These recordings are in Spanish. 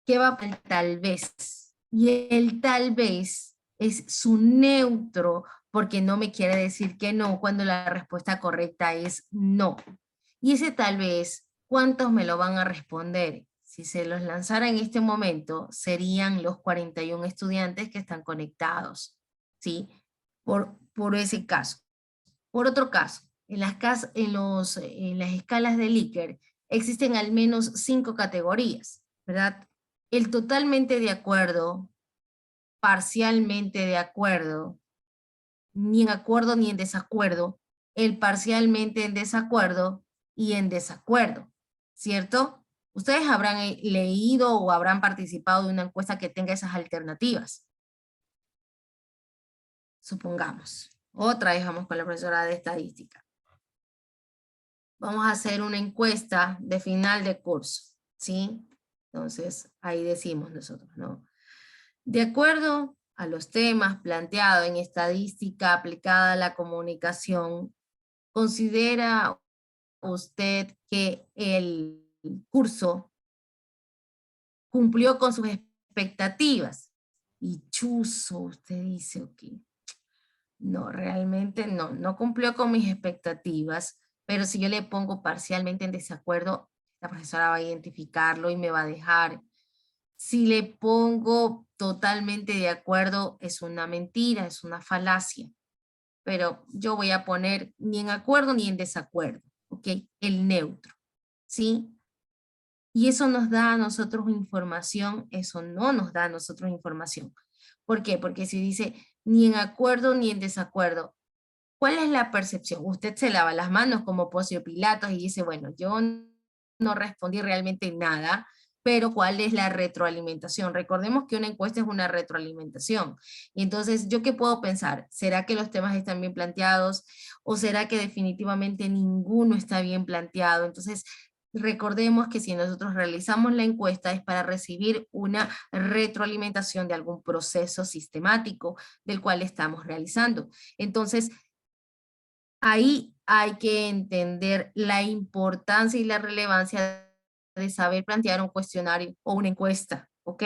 ¿Qué va para el tal vez? Y el tal vez es su neutro porque no me quiere decir que no cuando la respuesta correcta es no. Y ese tal vez, ¿cuántos me lo van a responder? Si se los lanzara en este momento, serían los 41 estudiantes que están conectados, ¿sí? Por ese caso. Por otro caso, en las escalas de Likert existen al menos 5 categorías, ¿verdad? El totalmente de acuerdo, parcialmente de acuerdo, ni en acuerdo ni en desacuerdo, el parcialmente en desacuerdo y en desacuerdo, ¿cierto? Ustedes habrán leído o habrán participado de una encuesta que tenga esas alternativas. Supongamos. Otra vez vamos con la profesora de estadística. Vamos a hacer una encuesta de final de curso, ¿sí? Entonces, ahí decimos nosotros, ¿no? De acuerdo a los temas planteados en estadística aplicada a la comunicación, ¿considera usted que el curso cumplió con sus expectativas? Y chuzo, usted dice, ok. No, realmente no cumplió con mis expectativas, pero si yo le pongo parcialmente en desacuerdo, la profesora va a identificarlo y me va a dejar. Si le pongo totalmente de acuerdo, es una mentira, es una falacia, pero yo voy a poner ni en acuerdo ni en desacuerdo, ¿ok? El neutro, ¿sí? Y eso nos da a nosotros información, eso no nos da a nosotros información. ¿Por qué? Porque si dice ni en acuerdo ni en desacuerdo, ¿cuál es la percepción? Usted se lava las manos como Poncio Pilatos y dice, bueno, yo no respondí realmente nada, pero ¿cuál es la retroalimentación? Recordemos que una encuesta es una retroalimentación. Y entonces, ¿yo qué puedo pensar? ¿Será que los temas están bien planteados? ¿O será que definitivamente ninguno está bien planteado? Entonces, recordemos que si nosotros realizamos la encuesta es para recibir una retroalimentación de algún proceso sistemático del cual estamos realizando. Entonces, ahí hay que entender la importancia y la relevancia de saber plantear un cuestionario o una encuesta, ¿ok?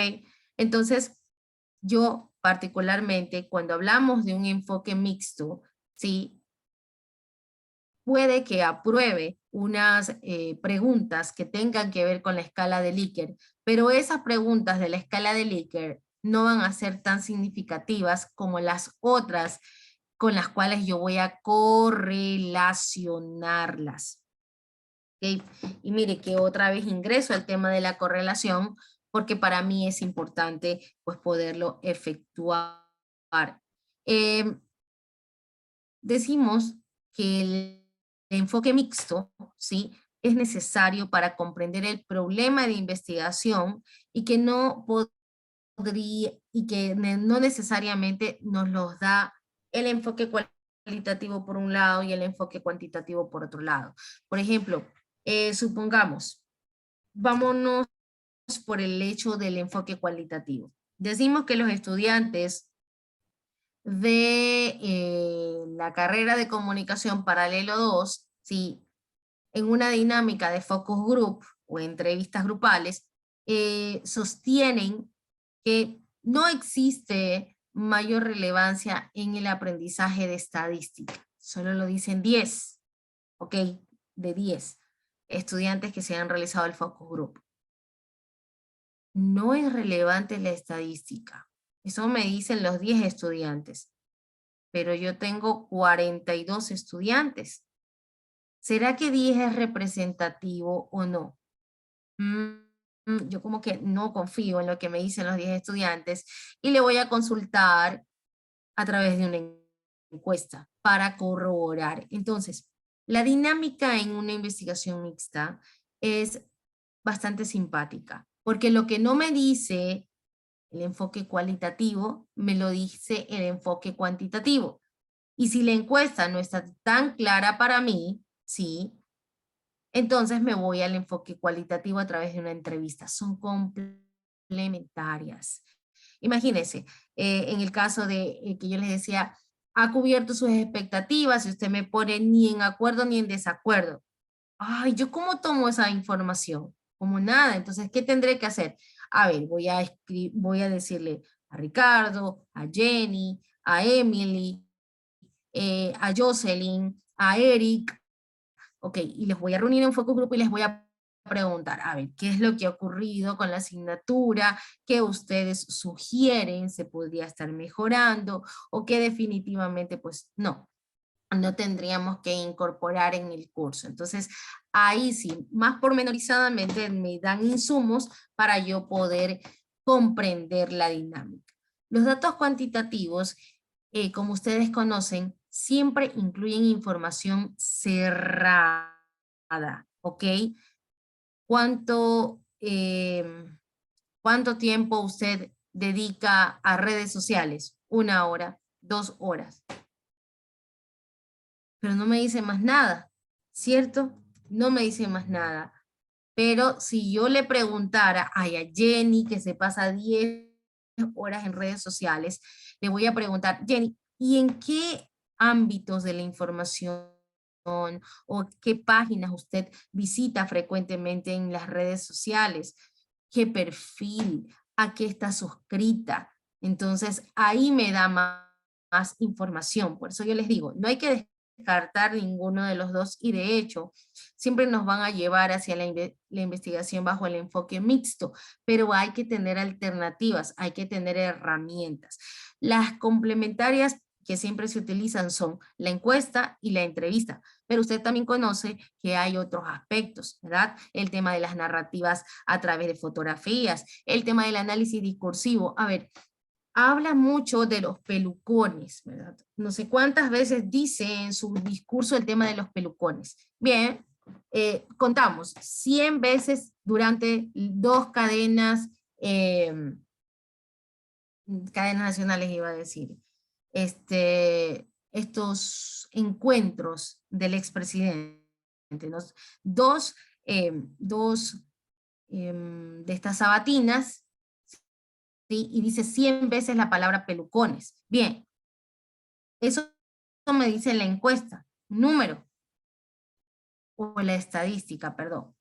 Entonces, yo particularmente, cuando hablamos de un enfoque mixto, ¿sí? Puede que apruebe unas preguntas que tengan que ver con la escala de Likert, pero esas preguntas de la escala de Likert no van a ser tan significativas como las otras con las cuales yo voy a correlacionarlas. ¿Okay? Y mire que otra vez ingreso al tema de la correlación porque para mí es importante pues poderlo efectuar. Eh, Decimos que el enfoque mixto, ¿sí? Es necesario para comprender el problema de investigación y que no podría, y que no necesariamente nos los da el enfoque cualitativo por un lado y el enfoque cuantitativo por otro lado. Por ejemplo, supongamos, vámonos por el hecho del enfoque cualitativo. Decimos que los estudiantes de la carrera de comunicación paralelo 2, ¿sí? En una dinámica de focus group o entrevistas grupales, sostienen que no existe mayor relevancia en el aprendizaje de estadística. Solo lo dicen 10, ¿ok? De 10 estudiantes que se han realizado el focus group. No es relevante la estadística. Eso me dicen los 10 estudiantes. Pero yo tengo 42 estudiantes. ¿Será que 10 es representativo o no? Yo como que no confío en lo que me dicen los 10 estudiantes y le voy a consultar a través de una encuesta para corroborar. Entonces, la dinámica en una investigación mixta es bastante simpática, porque lo que no me dice el enfoque cualitativo, me lo dice el enfoque cuantitativo. Y si la encuesta no está tan clara para mí, ¿sí? Entonces me voy al enfoque cualitativo a través de una entrevista. Son complementarias. Imagínense, en el caso de que yo les decía, ha cubierto sus expectativas y usted me pone ni en acuerdo ni en desacuerdo. Ay, ¿yo cómo tomo esa información? como nada. Entonces, ¿qué tendré que hacer? A ver, voy a decirle a Ricardo, a Jenny, a Emily, a Jocelyn, a Eric, ok, y les voy a reunir en focus group y les voy a preguntar, a ver, ¿qué es lo que ha ocurrido con la asignatura? ¿Qué ustedes sugieren se podría estar mejorando? ¿O que definitivamente, pues, no tendríamos que incorporar en el curso? Entonces, ahí sí, más pormenorizadamente me dan insumos para yo poder comprender la dinámica. Los datos cuantitativos, como ustedes conocen, siempre incluyen información cerrada, ¿ok? ¿Cuánto, cuánto tiempo usted dedica a redes sociales? 1 hora, 2 horas. Pero no me dice más nada, ¿cierto? No me dice más nada. Pero si yo le preguntara a Jenny, que se pasa 10 horas en redes sociales, le voy a preguntar, Jenny, ¿y en qué ámbitos de la información o qué páginas usted visita frecuentemente en las redes sociales? ¿Qué perfil? ¿A qué está suscrita? Entonces, ahí me da más información. Por eso yo les digo, no hay que descartar ninguno de los dos, y de hecho siempre nos van a llevar hacia la investigación bajo el enfoque mixto, pero hay que tener alternativas, hay que tener herramientas. Las complementarias que siempre se utilizan son la encuesta y la entrevista, pero usted también conoce que hay otros aspectos, ¿verdad? El tema de las narrativas a través de fotografías, el tema del análisis discursivo. A ver, habla mucho de los pelucones, ¿verdad? No sé cuántas veces dice en su discurso el tema de los pelucones. Bien, contamos, 100 veces durante 2 cadenas nacionales iba a decir, estos encuentros del expresidente, ¿no? Dos, dos de estas sabatinas, ¿sí? Y dice 100 veces la palabra pelucones. Bien, eso me dice la encuesta, un número, o la estadística, perdón.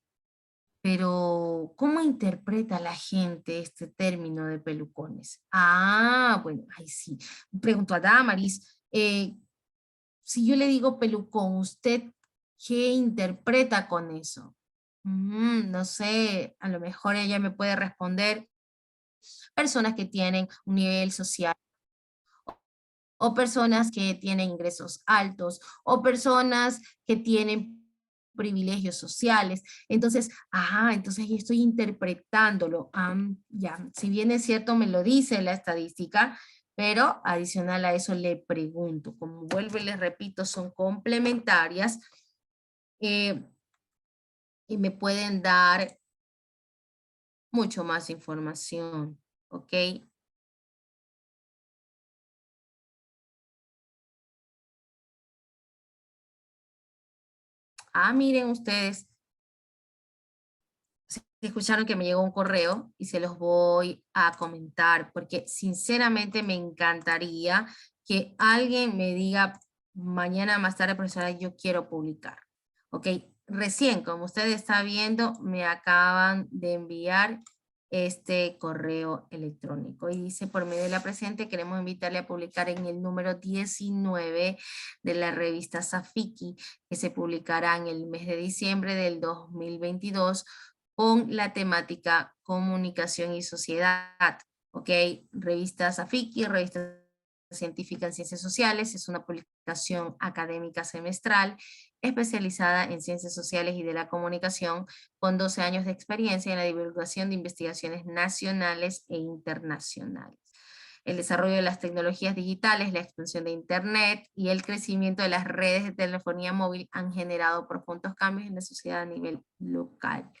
Pero, ¿cómo interpreta la gente este término de pelucones? Ah, bueno, ahí sí. Pregunto a Damaris, si yo le digo pelucón, ¿usted qué interpreta con eso? No sé, a lo mejor ella me puede responder. Personas que tienen un nivel social, o personas que tienen ingresos altos, o personas que tienen privilegios sociales. Entonces, entonces yo estoy interpretándolo. Ya, si bien es cierto, me lo dice la estadística, pero adicional a eso le pregunto, como vuelvo y les repito, son complementarias, eh, y me pueden dar mucho más información, ¿ok? Miren ustedes, escucharon que me llegó un correo y se los voy a comentar, porque sinceramente me encantaría que alguien me diga mañana más tarde, profesora, yo quiero publicar. Ok, recién, como usted está viendo, me acaban de enviar este correo electrónico y dice: por medio de la presente queremos invitarle a publicar en el número 19 de la revista Safiki, que se publicará en el mes de diciembre del 2022, con la temática comunicación y sociedad. Ok, revista Safiki, revista científica en ciencias sociales, es una publicación académica semestral especializada en ciencias sociales y de la comunicación, con 12 años de experiencia en la divulgación de investigaciones nacionales e internacionales. El desarrollo de las tecnologías digitales, la expansión de Internet y el crecimiento de las redes de telefonía móvil han generado profundos cambios en la sociedad a nivel global.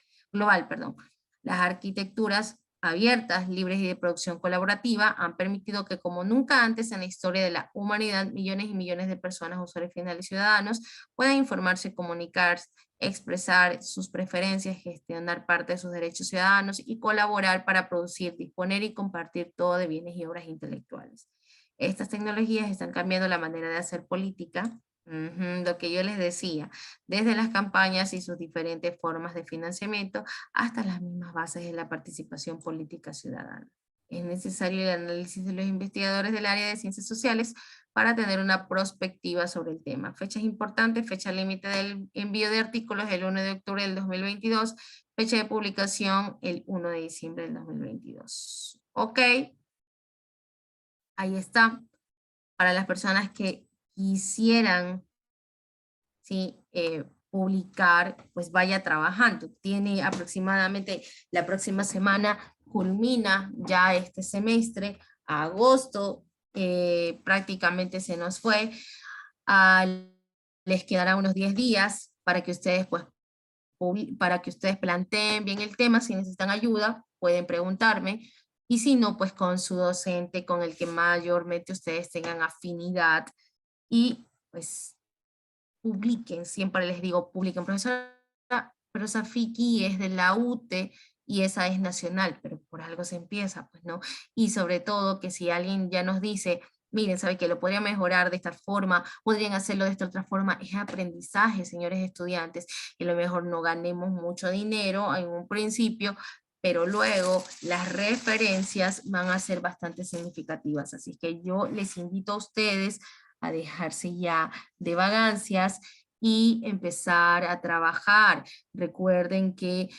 Las arquitecturas abiertas, libres y de producción colaborativa han permitido que, como nunca antes en la historia de la humanidad, millones y millones de personas, usuarios finales y ciudadanos, puedan informarse, comunicar, expresar sus preferencias, gestionar parte de sus derechos ciudadanos y colaborar para producir, disponer y compartir todo de bienes y obras intelectuales. Estas tecnologías están cambiando la manera de hacer política, Ujú, lo que yo les decía, desde las campañas y sus diferentes formas de financiamiento hasta las mismas bases de la participación política ciudadana. Es necesario el análisis de los investigadores del área de ciencias sociales para tener una perspectiva sobre el tema. Fechas importantes, fecha límite del envío de artículos el 1 de octubre del 2022, fecha de publicación el 1 de diciembre del 2022. Ok, ahí está. Para las personas que quisieran, ¿sí? Publicar, pues vaya trabajando. Tiene aproximadamente la próxima semana, culmina ya este semestre, agosto prácticamente se nos fue. Ah, les quedará unos 10 días para que ustedes pues para que ustedes planteen bien el tema. Si necesitan ayuda, pueden preguntarme. Y si no, pues con su docente, con el que mayormente ustedes tengan afinidad. Y pues publiquen, siempre les digo, publiquen. Profesora Fiki es de la UTE y esa es nacional, pero por algo se empieza, pues, ¿no? Y sobre todo que si alguien ya nos dice, miren, sabe que lo podría mejorar de esta forma, podrían hacerlo de esta otra forma, es aprendizaje, señores estudiantes, y a lo mejor no ganemos mucho dinero en un principio, pero luego las referencias van a ser bastante significativas. Así que yo les invito a ustedes a dejarse ya de vagancias y empezar a trabajar. Recuerden que,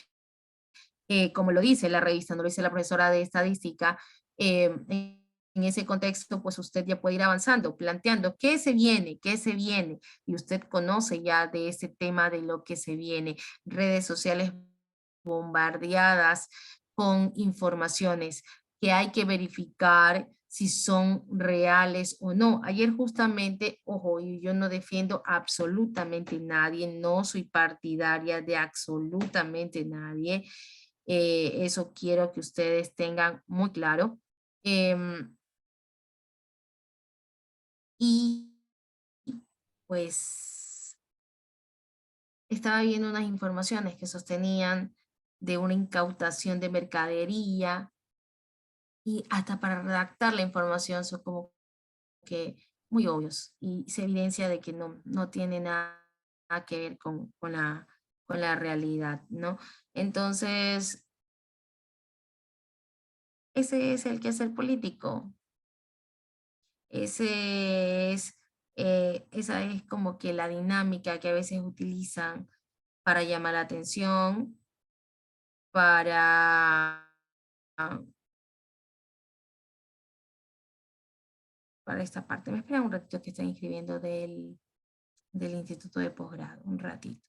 como lo dice la revista, no lo dice la profesora de estadística, en ese contexto, pues usted ya puede ir avanzando, planteando qué se viene, y usted conoce ya de ese tema de lo que se viene. Redes sociales bombardeadas con informaciones que hay que verificar si son reales o no. Ayer justamente, ojo, y yo no defiendo absolutamente nadie, no soy partidaria de absolutamente nadie. Eso quiero que ustedes tengan muy claro. Em, y pues estaba viendo unas informaciones que sostenían de una incautación de mercadería y hasta para redactar la información son como que muy obvios y se evidencia de que no tiene nada que ver con la realidad, ¿no? Entonces, ese es el quehacer político, esa es como que la dinámica que a veces utilizan para llamar la atención, para, para esta parte. Me espera un ratito que están escribiendo del Instituto de Posgrado, un ratito.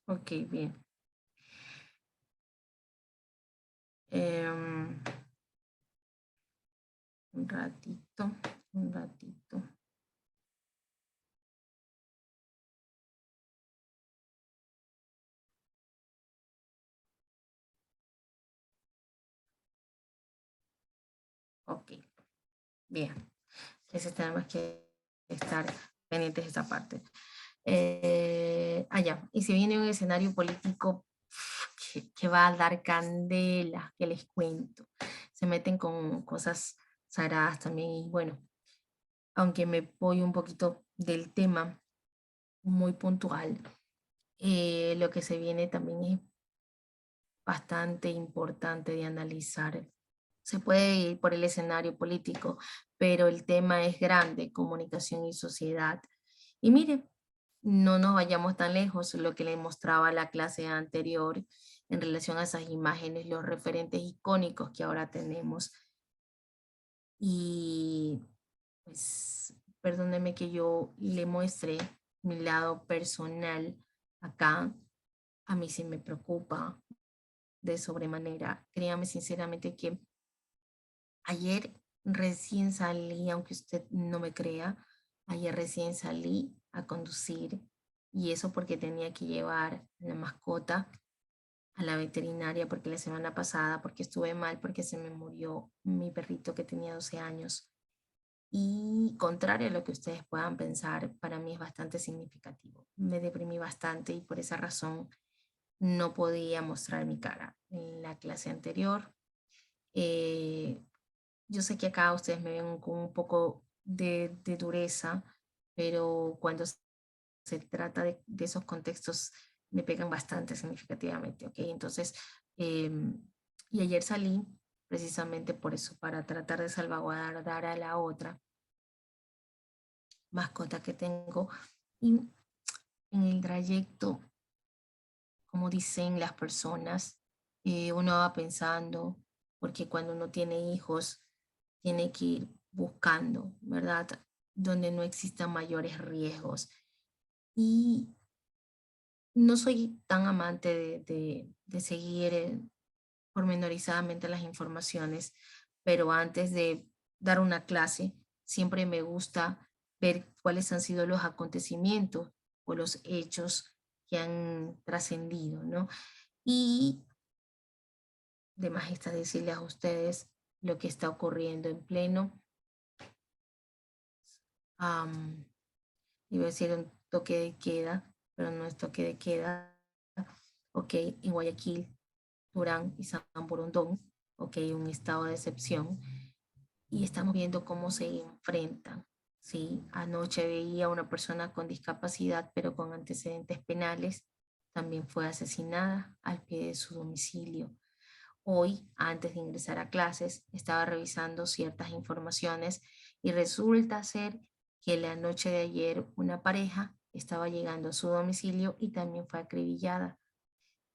Ok, bien. Em, un ratito, un ratito. Ok, bien. Entonces tenemos que estar pendientes de esta parte. Ya. Y si viene un escenario político que va a dar candela, que les cuento. Se meten con cosas sagradas también. Y bueno, aunque me voy un poquito del tema, muy puntual. Lo que se viene también es bastante importante de analizar. Se puede ir por el escenario político, pero el tema es grande, comunicación y sociedad. Y mire, no nos vayamos tan lejos, lo que le mostraba la clase anterior en relación a esas imágenes, los referentes icónicos que ahora tenemos. Y pues, perdóneme que yo le muestre mi lado personal acá. A mí sí me preocupa de sobremanera. Créame sinceramente que ayer recién salí, aunque usted no me crea, ayer recién salí a conducir y eso porque tenía que llevar la mascota a la veterinaria porque la semana pasada, porque estuve mal, porque se me murió mi perrito que tenía 12 años. Y contrario a lo que ustedes puedan pensar, para mí es bastante significativo. Me deprimí bastante y por esa razón no podía mostrar mi cara. En la clase anterior, eh, yo sé que acá ustedes me ven con un poco de dureza, pero cuando se trata de esos contextos me pegan bastante significativamente, ¿ok? Entonces, y ayer salí precisamente por eso, para tratar de salvaguardar a la otra mascota que tengo. Y en el trayecto, como dicen las personas, uno va pensando, porque cuando uno tiene hijos, tiene que ir buscando, ¿verdad? Donde no existan mayores riesgos. Y no soy tan amante de seguir pormenorizadamente las informaciones, pero antes de dar una clase, siempre me gusta ver cuáles han sido los acontecimientos o los hechos que han trascendido, ¿no? Y de más está decirles a ustedes lo que está ocurriendo en pleno, am, iba a decir un toque de queda, pero no es toque de queda, ok, en Guayaquil, Durán y San Borondón, ok, un estado de excepción, y estamos viendo cómo se enfrentan. Sí, anoche veía a una persona con discapacidad, pero con antecedentes penales, también fue asesinada al pie de su domicilio. Hoy, antes de ingresar a clases, estaba revisando ciertas informaciones y resulta ser que la noche de ayer una pareja estaba llegando a su domicilio y también fue acribillada.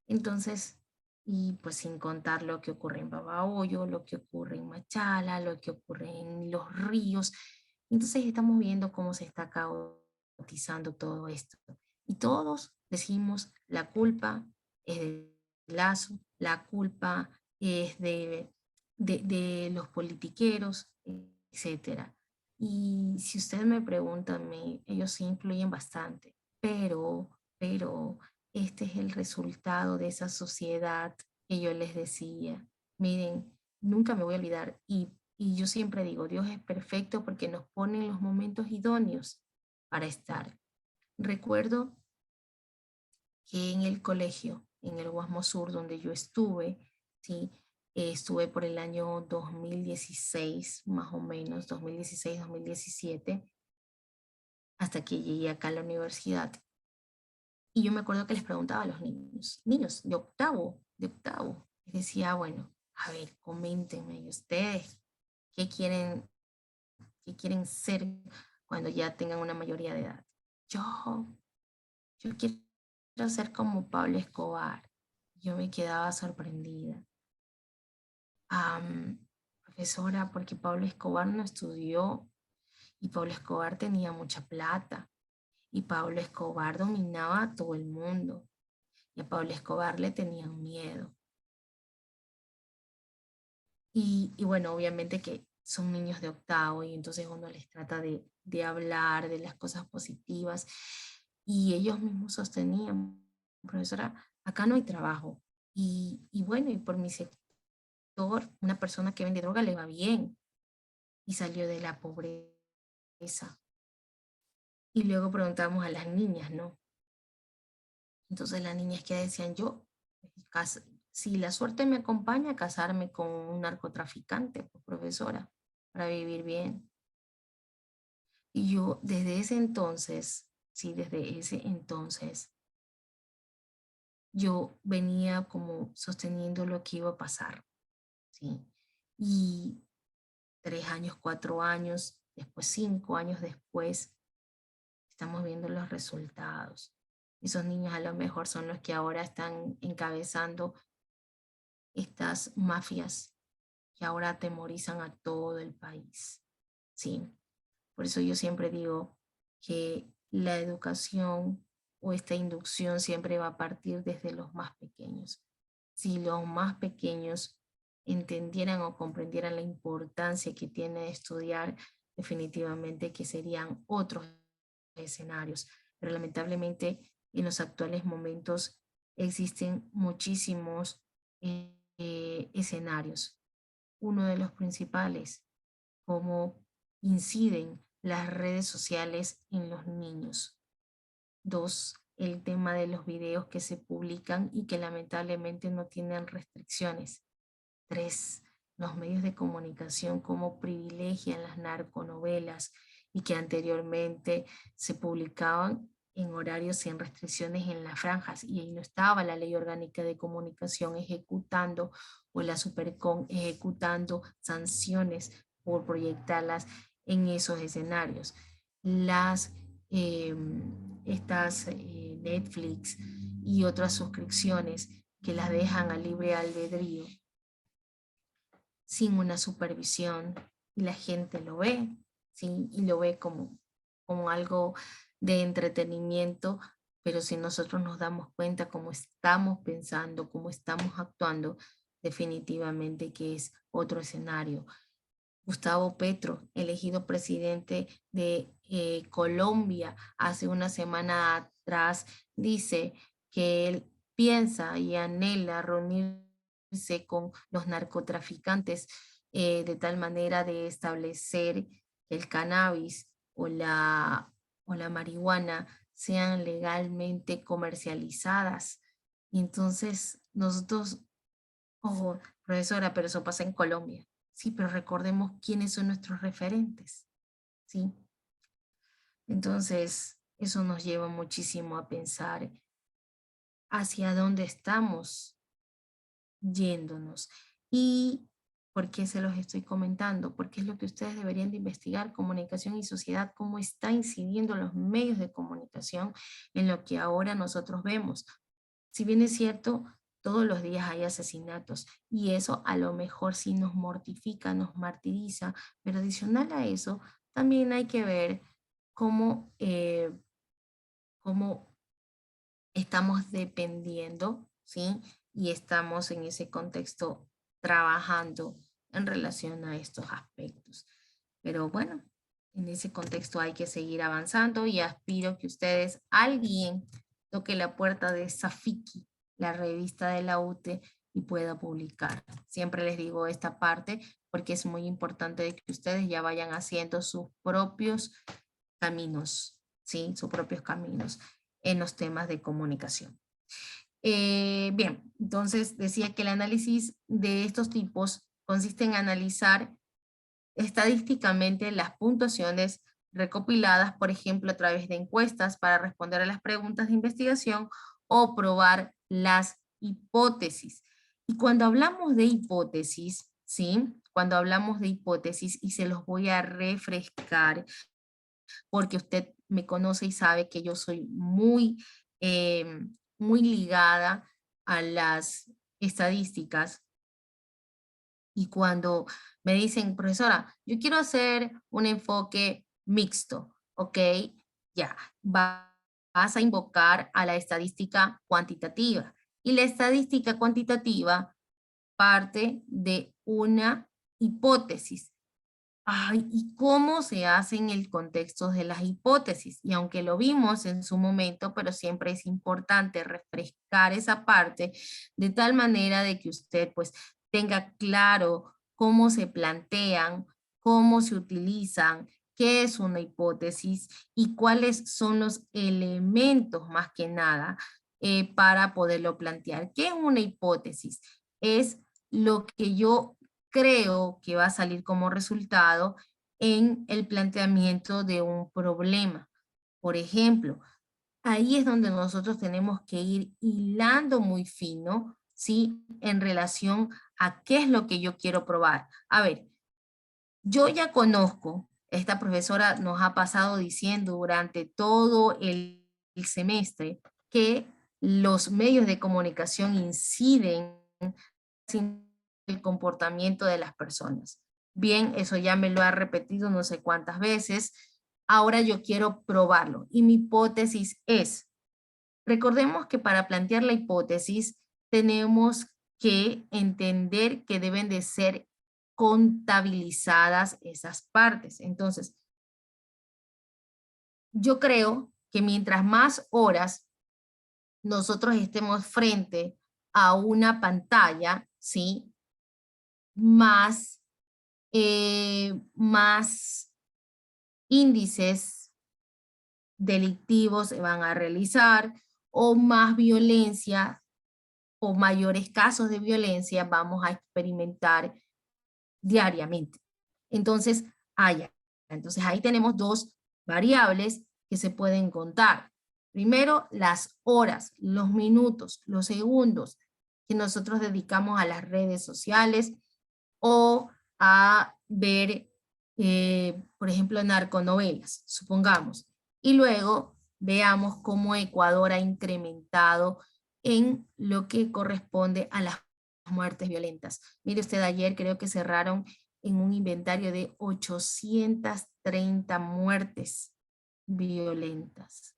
Entonces, y pues sin contar lo que ocurre en Babahoyo, lo que ocurre en Machala, lo que ocurre en Los Ríos. Entonces estamos viendo cómo se está caotizando todo esto. Y todos decimos, la culpa es de Lazo, la culpa es de los politiqueros, etcétera. Y si ustedes me preguntan, ellos sí influyen bastante, pero este es el resultado de esa sociedad que yo les decía. Miren, nunca me voy a olvidar y yo siempre digo, Dios es perfecto porque nos pone en los momentos idóneos para estar. Recuerdo que en el colegio, en el Guasmo Sur, donde yo estuve, ¿sí? Estuve por el año 2016, más o menos, 2016-2017, hasta que llegué acá a la universidad. Y yo me acuerdo que les preguntaba a los niños de octavo, les decía, bueno, a ver, coméntenme, ¿y ustedes qué quieren ser cuando ya tengan una mayoría de edad? Yo, yo quiero ser como Pablo Escobar. Yo me quedaba sorprendida. Profesora, porque Pablo Escobar no estudió y Pablo Escobar tenía mucha plata y Pablo Escobar dominaba a todo el mundo. Y a Pablo Escobar le tenían miedo. Y bueno, obviamente que son niños de octavo y entonces uno les trata de hablar de las cosas positivas y ellos mismos sostenían, profesora, acá no hay trabajo. Y bueno, y por mi sector, una persona que vende droga le va bien y salió de la pobreza. Y luego preguntamos a las niñas, ¿no? Entonces las niñas que decían, yo, si la suerte me acompaña, casarme con un narcotraficante, pues, profesora, para vivir bien. Y yo desde ese entonces, Sí, desde ese entonces yo venía como sosteniendo lo que iba a pasar, ¿sí? Y 3 años, 4 años, después 5 años después, estamos viendo los resultados. Esos niños a lo mejor son los que ahora están encabezando estas mafias que ahora atemorizan a todo el país. Sí, por eso yo siempre digo que la educación o esta inducción siempre va a partir desde los más pequeños. Si los más pequeños entendieran o comprendieran la importancia que tiene estudiar, definitivamente que serían otros escenarios. Pero lamentablemente en los actuales momentos existen muchísimos escenarios. Uno de los principales, cómo inciden las redes sociales en los niños. Dos, el tema de los videos que se publican y que lamentablemente no tienen restricciones. Tres, los medios de comunicación, cómo privilegian las narconovelas y que anteriormente se publicaban en horarios sin restricciones en las franjas y ahí no estaba la Ley Orgánica de Comunicación ejecutando o la Supercom ejecutando sanciones por proyectarlas en esos escenarios. Las, estas Netflix y otras suscripciones que las dejan a libre albedrío sin una supervisión y la gente lo ve, ¿sí? Y lo ve como algo de entretenimiento, pero si nosotros nos damos cuenta cómo estamos pensando, cómo estamos actuando, definitivamente que es otro escenario. Gustavo Petro, elegido presidente de Colombia hace una semana atrás, dice que él piensa y anhela reunirse con los narcotraficantes de tal manera de establecer que el cannabis o la marihuana sean legalmente comercializadas. Y entonces nosotros, ojo, profesora, pero eso pasa en Colombia. Sí, pero recordemos quiénes son nuestros referentes, ¿sí? Entonces, eso nos lleva muchísimo a pensar hacia dónde estamos yéndonos. ¿Y por qué se los estoy comentando? Porque es lo que ustedes deberían de investigar, comunicación y sociedad, cómo está incidiendo los medios de comunicación en lo que ahora nosotros vemos. Si bien es cierto, todos los días hay asesinatos y eso a lo mejor sí nos mortifica, nos martiriza, pero adicional a eso, también hay que ver cómo estamos dependiendo, ¿sí? Y estamos en ese contexto trabajando en relación a estos aspectos. Pero bueno, en ese contexto hay que seguir avanzando y aspiro que ustedes, alguien, toque la puerta de Safiki, la revista de la UTE, y pueda publicar. Siempre les digo esta parte porque es muy importante que ustedes ya vayan haciendo sus propios caminos, ¿sí? Sus propios caminos en los temas de comunicación. Bien, entonces decía que el análisis de estos tipos consiste en analizar estadísticamente las puntuaciones recopiladas, por ejemplo, a través de encuestas para responder a las preguntas de investigación o probar las hipótesis. Y cuando hablamos de hipótesis, ¿sí? Cuando hablamos de hipótesis, y se los voy a refrescar, porque usted me conoce y sabe que yo soy muy ligada a las estadísticas. Y cuando me dicen, profesora, yo quiero hacer un enfoque mixto, ¿ok? Ya, vas a invocar a la estadística cuantitativa. Y la estadística cuantitativa parte de una hipótesis. Ay, ¿y cómo se hace en el contexto de las hipótesis? Y aunque lo vimos en su momento, pero siempre es importante refrescar esa parte de tal manera de que usted pues tenga claro cómo se plantean, cómo se utilizan, qué es una hipótesis y cuáles son los elementos más que nada para poderlo plantear. ¿Qué es una hipótesis? Es lo que yo creo que va a salir como resultado en el planteamiento de un problema. Por ejemplo, ahí es donde nosotros tenemos que ir hilando muy fino, ¿sí? En relación a qué es lo que yo quiero probar. A ver, yo ya conozco, esta profesora nos ha pasado diciendo durante todo el semestre que los medios de comunicación inciden en el comportamiento de las personas. Bien, eso ya me lo ha repetido no sé cuántas veces. Ahora yo quiero probarlo. Y mi hipótesis es, recordemos que para plantear la hipótesis tenemos que entender que deben de ser contabilizadas esas partes. Entonces, yo creo que mientras más horas nosotros estemos frente a una pantalla, ¿sí? Más, más índices delictivos se van a realizar o más violencia o mayores casos de violencia vamos a experimentar diariamente. Entonces, entonces ahí tenemos dos variables que se pueden contar. Primero, las horas, los minutos, los segundos que nosotros dedicamos a las redes sociales o a ver, por ejemplo, narconovelas, supongamos. Y luego veamos cómo Ecuador ha incrementado en lo que corresponde a las muertes violentas. Mire usted, ayer creo que cerraron en un inventario de 830 muertes violentas.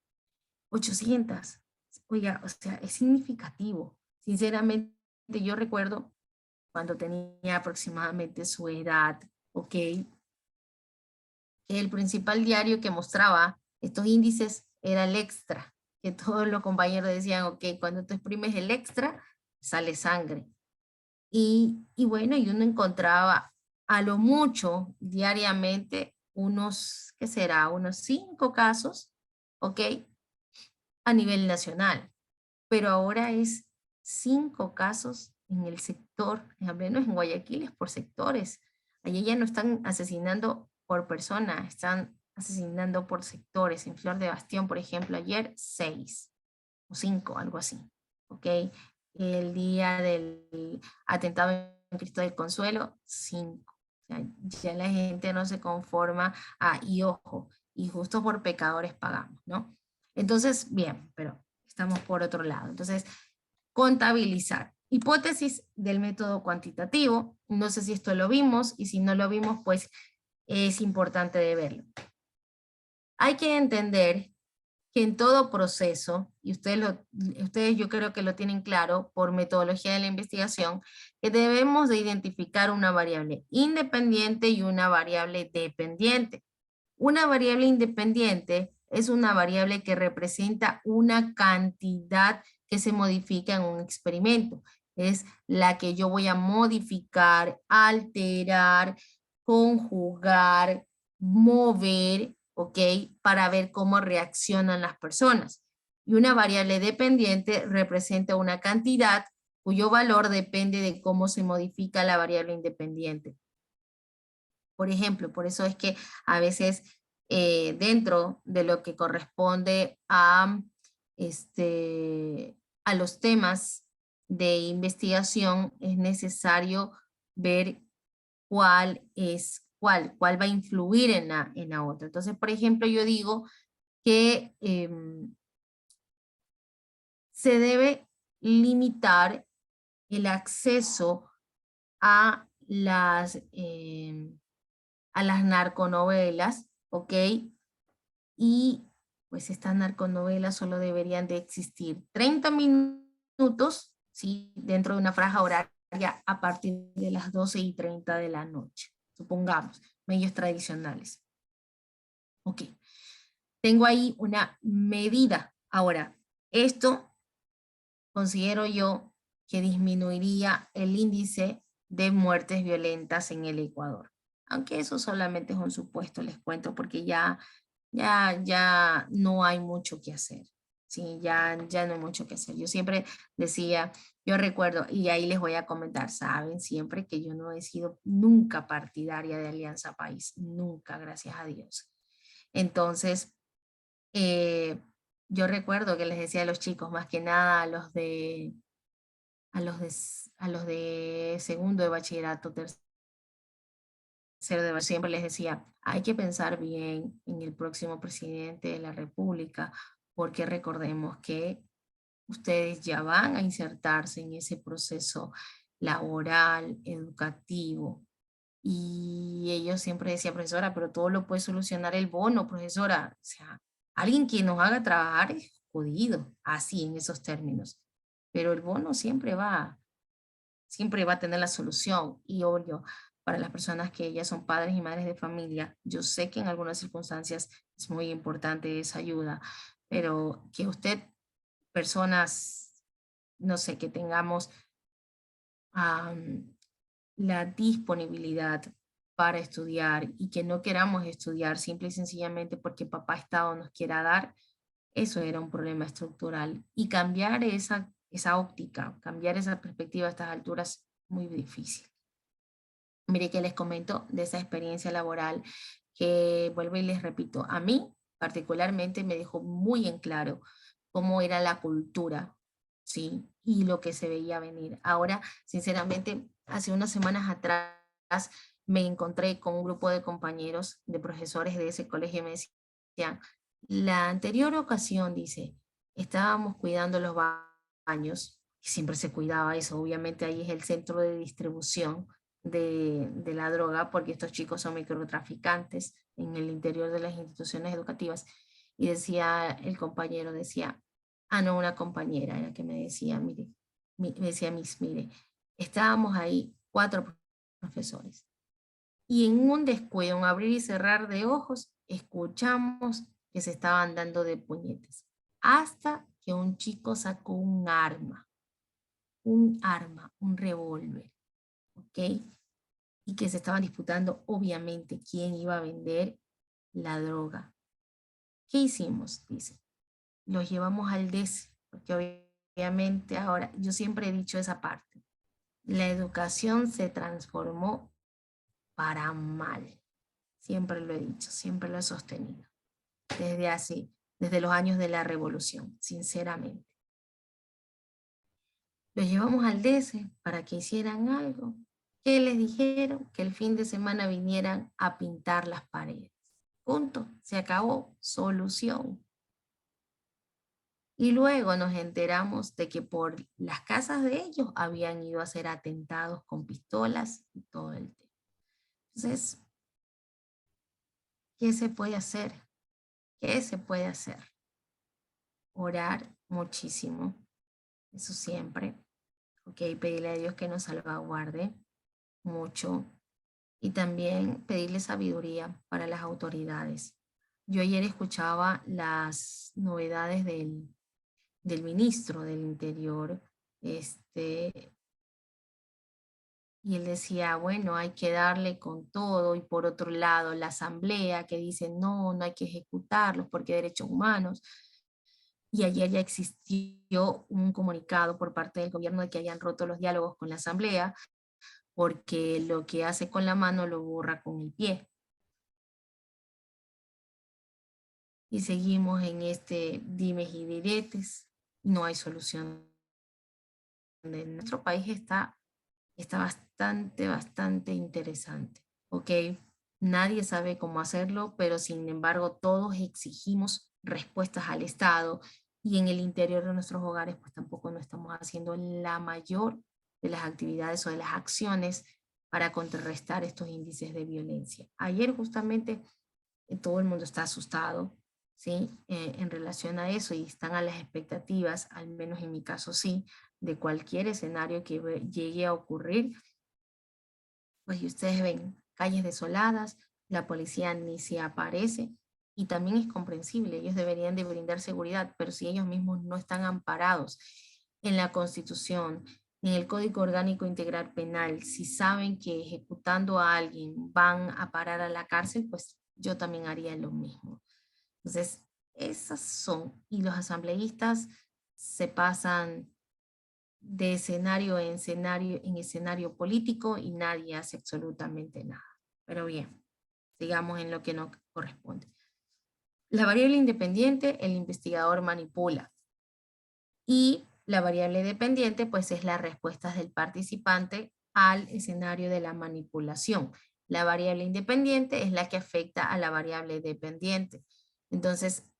800. Oiga, o sea, es significativo. Sinceramente, yo recuerdo cuando tenía aproximadamente su edad, ¿ok? El principal diario que mostraba estos índices era el Extra, que todos los compañeros decían, ok, cuando tú exprimes el Extra, sale sangre. Y bueno, y uno encontraba a lo mucho diariamente unos, ¿qué será? Unos 5 casos, ¿ok? A nivel nacional. Pero ahora es 5 casos en el sector, al menos en Guayaquil es por sectores. Allí ya no están asesinando por persona, están asesinando por sectores. En Flor de Bastión, por ejemplo, ayer 6 o 5, algo así. ¿Ok? El día del atentado en Cristo del Consuelo, 5. O sea, ya la gente no se conforma. Ah, y ojo, y justo por pecadores pagamos, ¿no? Entonces, bien, pero estamos por otro lado. Entonces, contabilizar. Hipótesis del método cuantitativo. No sé si esto lo vimos y si no lo vimos, pues es importante de verlo. Hay que entender que en todo proceso, y ustedes yo creo que lo tienen claro por metodología de la investigación, que debemos de identificar una variable independiente y una variable dependiente. Una variable independiente es una variable que representa una cantidad que se modifica en un experimento. Es la que yo voy a modificar, alterar, conjugar, mover, ¿ok? Para ver cómo reaccionan las personas. Y una variable dependiente representa una cantidad cuyo valor depende de cómo se modifica la variable independiente. Por ejemplo, por eso es que a veces dentro de lo que corresponde a los temas de investigación es necesario ver cuál va a influir en la otra. Entonces, por ejemplo, yo digo que se debe limitar el acceso a a las narconovelas, ¿ok? Y pues estas narconovelas solo deberían de existir 30 minutos, ¿sí? Dentro de una franja horaria a partir de las 12:30 de la noche, supongamos, medios tradicionales. Ok, tengo ahí una medida. Ahora, esto considero yo que disminuiría el índice de muertes violentas en el Ecuador. Aunque eso solamente es un supuesto, les cuento, porque ya no hay mucho que hacer. Sí, ya no hay mucho que hacer. Yo siempre decía, yo recuerdo, y ahí les voy a comentar, saben siempre que yo no he sido nunca partidaria de Alianza País, nunca, gracias a Dios. Entonces, Eh, yo recuerdo que les decía a los chicos, más que nada a los de segundo de bachillerato, tercero de bachillerato, siempre les decía, hay que pensar bien en el próximo presidente de la República, porque recordemos que ustedes ya van a insertarse en ese proceso laboral, educativo. Y ellos siempre decían, profesora, pero todo lo puede solucionar el bono, profesora. O sea, alguien que nos haga trabajar es jodido, así en esos términos. Pero el bono siempre va a tener la solución. Y obvio, para las personas que ya son padres y madres de familia, yo sé que en algunas circunstancias es muy importante esa ayuda, pero que usted, personas, no sé, que tengamos la disponibilidad para estudiar y que no queramos estudiar simple y sencillamente porque papá Estado nos quiera dar, eso era un problema estructural. Y cambiar esa óptica, cambiar esa perspectiva a estas alturas, muy difícil. Mire que les comento de esa experiencia laboral que vuelvo y les repito, a mí particularmente me dejó muy en claro cómo era la cultura, ¿sí? Y lo que se veía venir. Ahora, sinceramente, hace unas semanas atrás me encontré con un grupo de compañeros, de profesores de ese colegio y me decían, la anterior ocasión, dice, estábamos cuidando los baños, y siempre se cuidaba eso, obviamente ahí es el centro de distribución de la droga, porque estos chicos son microtraficantes en el interior de las instituciones educativas. Y decía el compañero, decía, ah, no, una compañera era que me decía, mire, me decía, Miss, mire, estábamos ahí 4 profesores. Y en un descuido, un abrir y cerrar de ojos, escuchamos que se estaban dando de puñetes. Hasta que un chico sacó un arma, un revólver, ¿ok? Y que se estaban disputando, obviamente, quién iba a vender la droga. ¿Qué hicimos? Dice, los llevamos al DES, porque obviamente ahora, yo siempre he dicho esa parte, la educación se transformó para mal. Siempre lo he dicho, siempre lo he sostenido. Desde los años de la revolución, sinceramente. Los llevamos al DES para que hicieran algo. ¿Qué les dijeron? Que el fin de semana vinieran a pintar las paredes. Punto, se acabó, solución. Y luego nos enteramos de que por las casas de ellos habían ido a hacer atentados con pistolas y todo el tema. Entonces, ¿qué se puede hacer? ¿Qué se puede hacer? Orar muchísimo, eso siempre. Ok, pedirle a Dios que nos salvaguarde mucho y también pedirle sabiduría para las autoridades. Yo ayer escuchaba las novedades del ministro del Interior, y él decía, bueno, hay que darle con todo, y por otro lado, la asamblea que dice, no, no hay que ejecutarlos porque derechos humanos. Y ayer ya existió un comunicado por parte del gobierno de que hayan roto los diálogos con la asamblea porque lo que hace con la mano lo borra con el pie. Y seguimos en este dimes y diretes, no hay solución. Nuestro país está bastante interesante, ¿ok? Nadie sabe cómo hacerlo, pero sin embargo todos exigimos respuestas al Estado y en el interior de nuestros hogares pues tampoco no estamos haciendo la mayor de las actividades o de las acciones para contrarrestar estos índices de violencia. Ayer justamente todo el mundo está asustado, ¿sí? En relación a eso y están a las expectativas, al menos en mi caso sí, de cualquier escenario que llegue a ocurrir, pues y ustedes ven calles desoladas, la policía ni se aparece y también es comprensible, ellos deberían de brindar seguridad, pero si ellos mismos no están amparados en la Constitución, en el Código Orgánico Integral Penal, si saben que ejecutando a alguien van a parar a la cárcel, pues yo también haría lo mismo. Entonces, esas son, y los asambleístas se pasan de en escenario político y nadie hace absolutamente nada. Pero bien, sigamos en lo que nos corresponde. La variable independiente, el investigador manipula. Y la variable dependiente, pues es las respuestas del participante al escenario de la manipulación. La variable independiente es la que afecta a la variable dependiente. Entonces,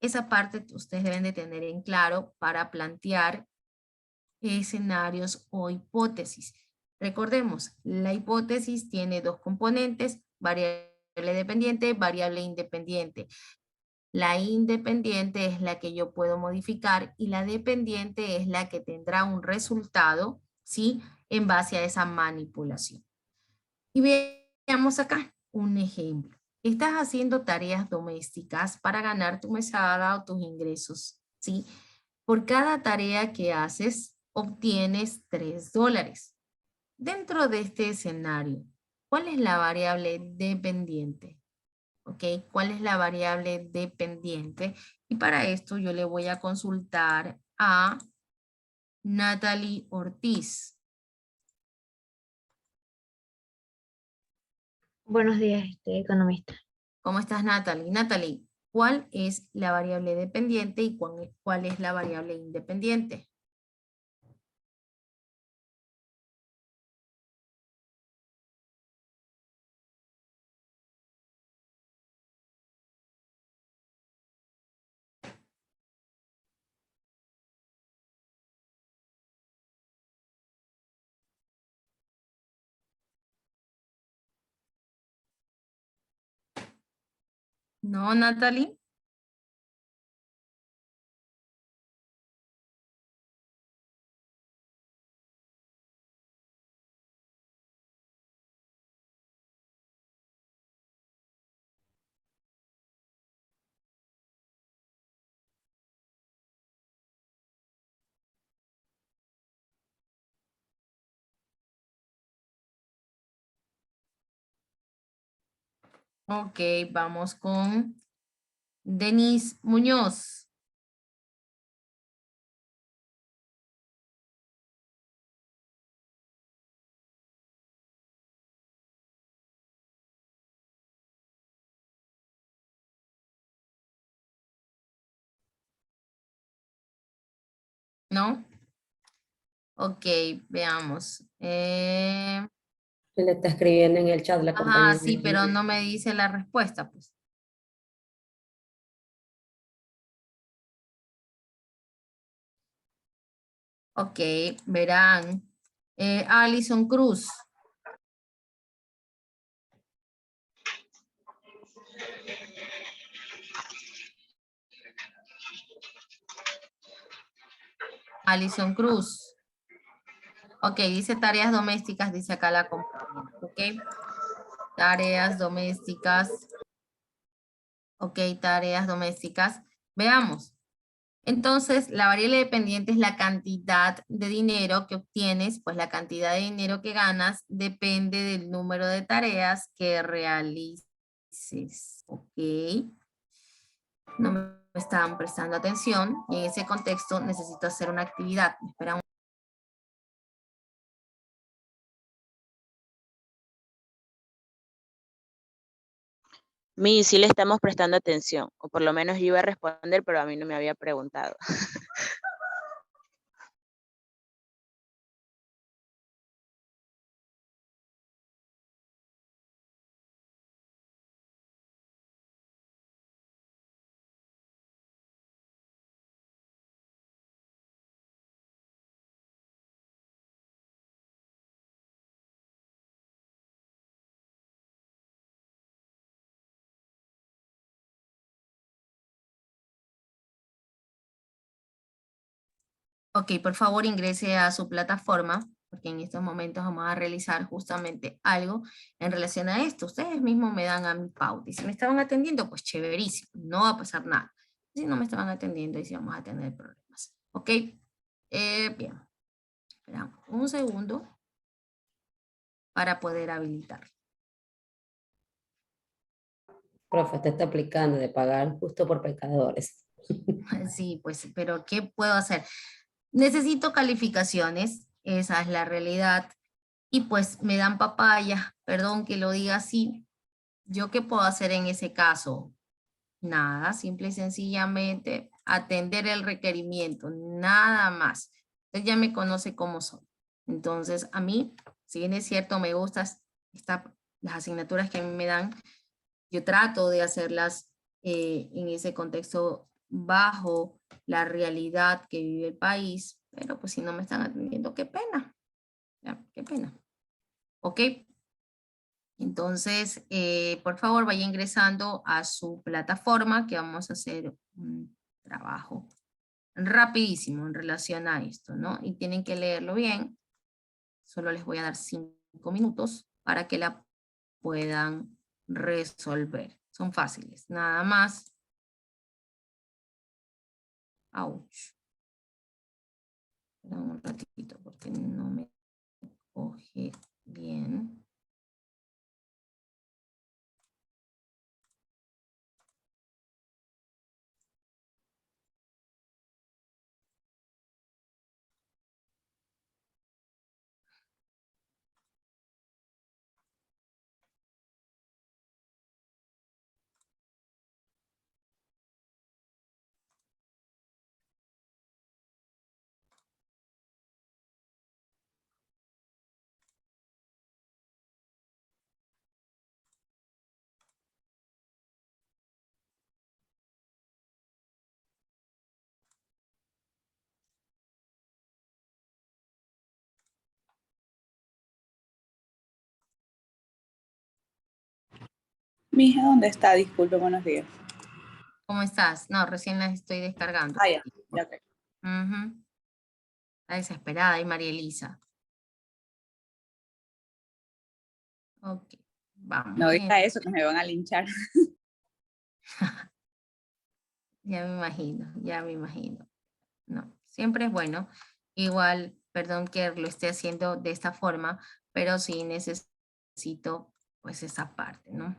esa parte ustedes deben de tener en claro para plantear escenarios o hipótesis. Recordemos, la hipótesis tiene dos componentes, variable dependiente, variable independiente. La independiente es la que yo puedo modificar y la dependiente es la que tendrá un resultado, ¿sí? En base a esa manipulación. Y veamos acá un ejemplo. Estás haciendo tareas domésticas para ganar tu mesada o tus ingresos, ¿sí? Por cada tarea que haces, obtienes $3. Dentro de este escenario, ¿cuál es la variable dependiente? ¿Ok? ¿Cuál es la variable dependiente? Y para esto yo le voy a consultar a Natalie Ortiz. Buenos días, economista. ¿Cómo estás, Natalie? Natalie, ¿cuál es la variable dependiente y cuál es la variable independiente? No, Natalie. Ok, vamos con Denise Muñoz. ¿No? Ok, veamos. Se le está escribiendo en el chat la Ajá, compañera. sí, pero no me dice la respuesta, pues. Ok, verán. Alison Cruz. Alison Cruz. Ok, dice tareas domésticas, dice acá la compañera. Ok, tareas domésticas. Ok, tareas domésticas. Veamos. Entonces, la variable dependiente es la cantidad de dinero que obtienes, pues la cantidad de dinero que ganas depende del número de tareas que realices. Ok. No me estaban prestando atención y en ese contexto necesito hacer una actividad. Espera un... Mi, sí le estamos prestando atención, o por lo menos yo iba a responder, pero a mí no me había preguntado. Ok, por favor ingrese a su plataforma, porque en estos momentos vamos a realizar justamente algo en relación a esto. Ustedes mismos me dan a mi pauta. Y si me estaban atendiendo, pues chéverísimo, no va a pasar nada. Si no me estaban atendiendo, y si vamos a tener problemas. Ok, bien. Esperamos un segundo para poder habilitar. Profe, te está aplicando de pagar justo por pecadores. Sí, pues, pero ¿qué puedo hacer? Necesito calificaciones, esa es la realidad. Y pues me dan papaya, perdón que lo diga así. ¿Yo qué puedo hacer en ese caso? Nada, simple y sencillamente atender el requerimiento, nada más. Usted ya me conoce cómo soy. Entonces, a mí, si bien es cierto, me gustan las asignaturas que a mí me dan, yo trato de hacerlas en ese contexto bajo la realidad que vive el país, pero pues si no me están atendiendo, qué pena, ya, qué pena. ¿Ok? Entonces, por favor, vaya ingresando a su plataforma que vamos a hacer un trabajo rapidísimo en relación a esto, ¿no? Y tienen que leerlo bien. Solo les voy a dar 5 minutos para que la puedan resolver. Son fáciles, nada más. Ouch. Espera un ratito porque no me coge bien. Mi hija, ¿dónde está? Disculpe, buenos días. ¿Cómo estás? No, recién las estoy descargando. Ah, ya, ok. Ujú. Está desesperada y María Elisa. Ok, vamos. No diga eso, que me van a linchar. Ya me imagino, ya me imagino. No, siempre es bueno. Igual, perdón que lo esté haciendo de esta forma, pero sí necesito pues esa parte, ¿no?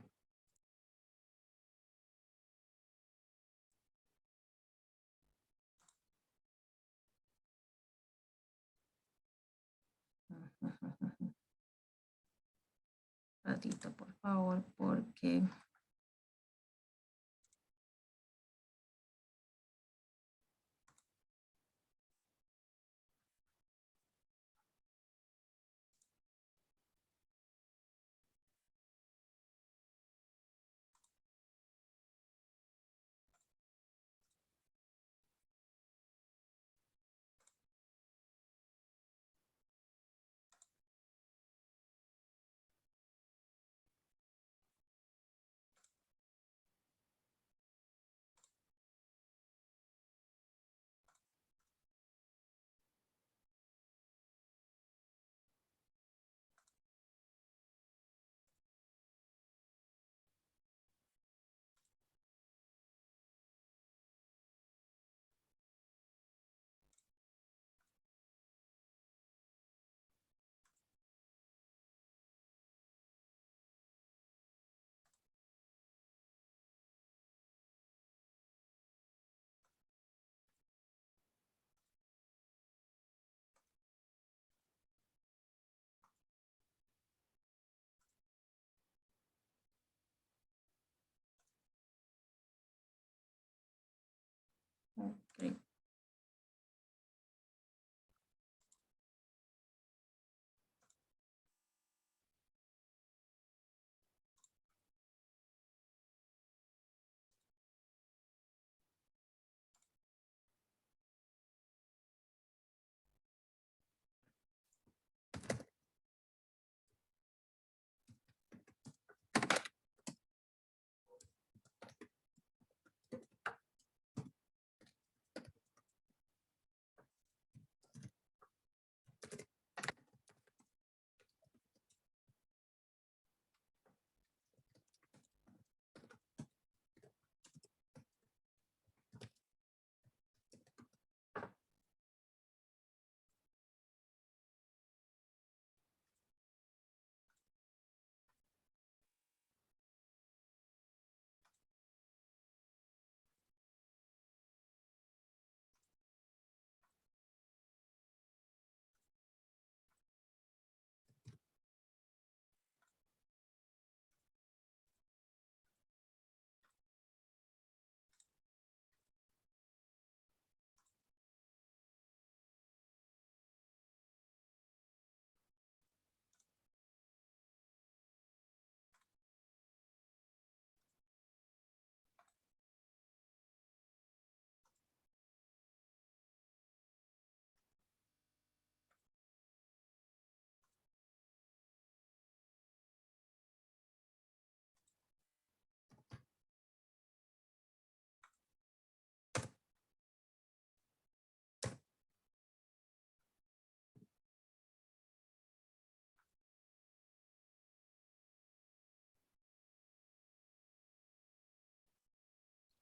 Ratito, por favor, porque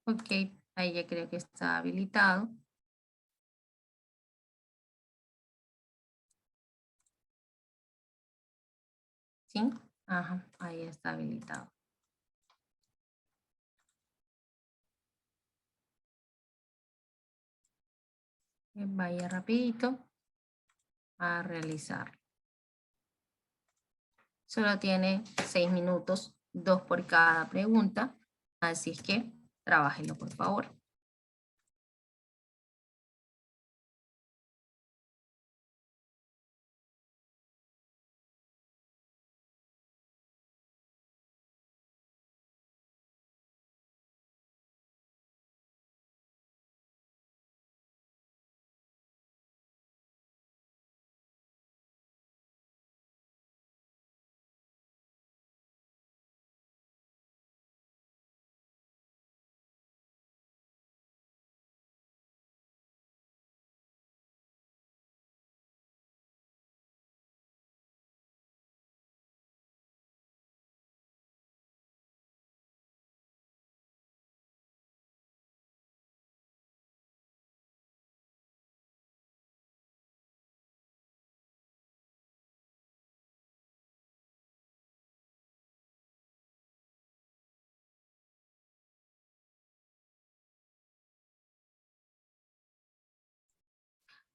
Ok, ahí ya creo que está habilitado. ¿Sí? Ajá, ahí está habilitado. Vaya rapidito a realizar. Solo tiene 6 minutos, 2 por cada pregunta. Así es que trabájenlo, por favor.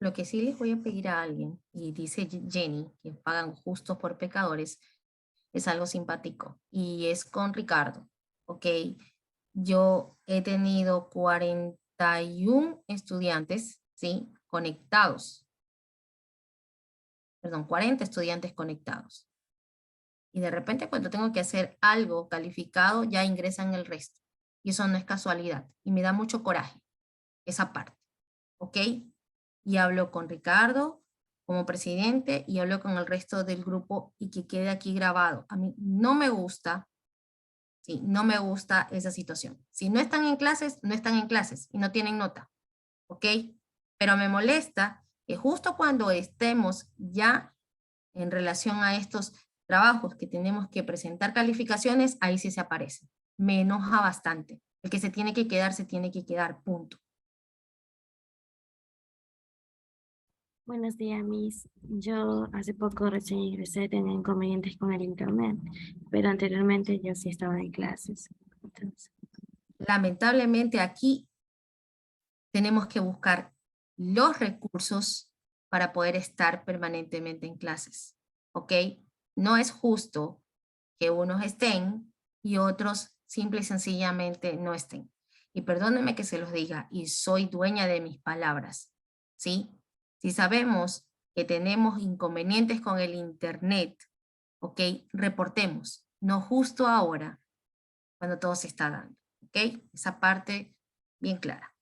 Lo que sí les voy a pedir a alguien, y dice Jenny, que pagan justos por pecadores, es algo simpático, y es con Ricardo, ¿ok? Yo he tenido 41 estudiantes, ¿sí? Conectados. Perdón, 40 estudiantes conectados. Y de repente cuando tengo que hacer algo calificado, ya ingresan el resto. Y eso no es casualidad. Y me da mucho coraje esa parte, ¿ok? Y hablo con Ricardo como presidente y hablo con el resto del grupo y que quede aquí grabado. A mí no me gusta, sí, no me gusta esa situación. Si no están en clases, no están en clases y no tienen nota, ¿ok? Pero me molesta que justo cuando estemos ya en relación a estos trabajos que tenemos que presentar calificaciones, ahí sí se aparece. Me enoja bastante. El que se tiene que quedar, se tiene que quedar, punto. Buenos días, Miss. Yo hace poco recién ingresé, tenía inconvenientes con el internet, pero anteriormente yo sí estaba en clases. Entonces, Lamentablemente aquí tenemos que buscar los recursos para poder estar permanentemente en clases, ¿ok? No es justo que unos estén y otros simple y sencillamente no estén. Y perdónenme que se los diga, y soy dueña de mis palabras, ¿sí? Si sabemos que tenemos inconvenientes con el internet, ¿ok? Reportemos, no justo ahora, cuando todo se está dando, ¿ok? Esa parte bien clara.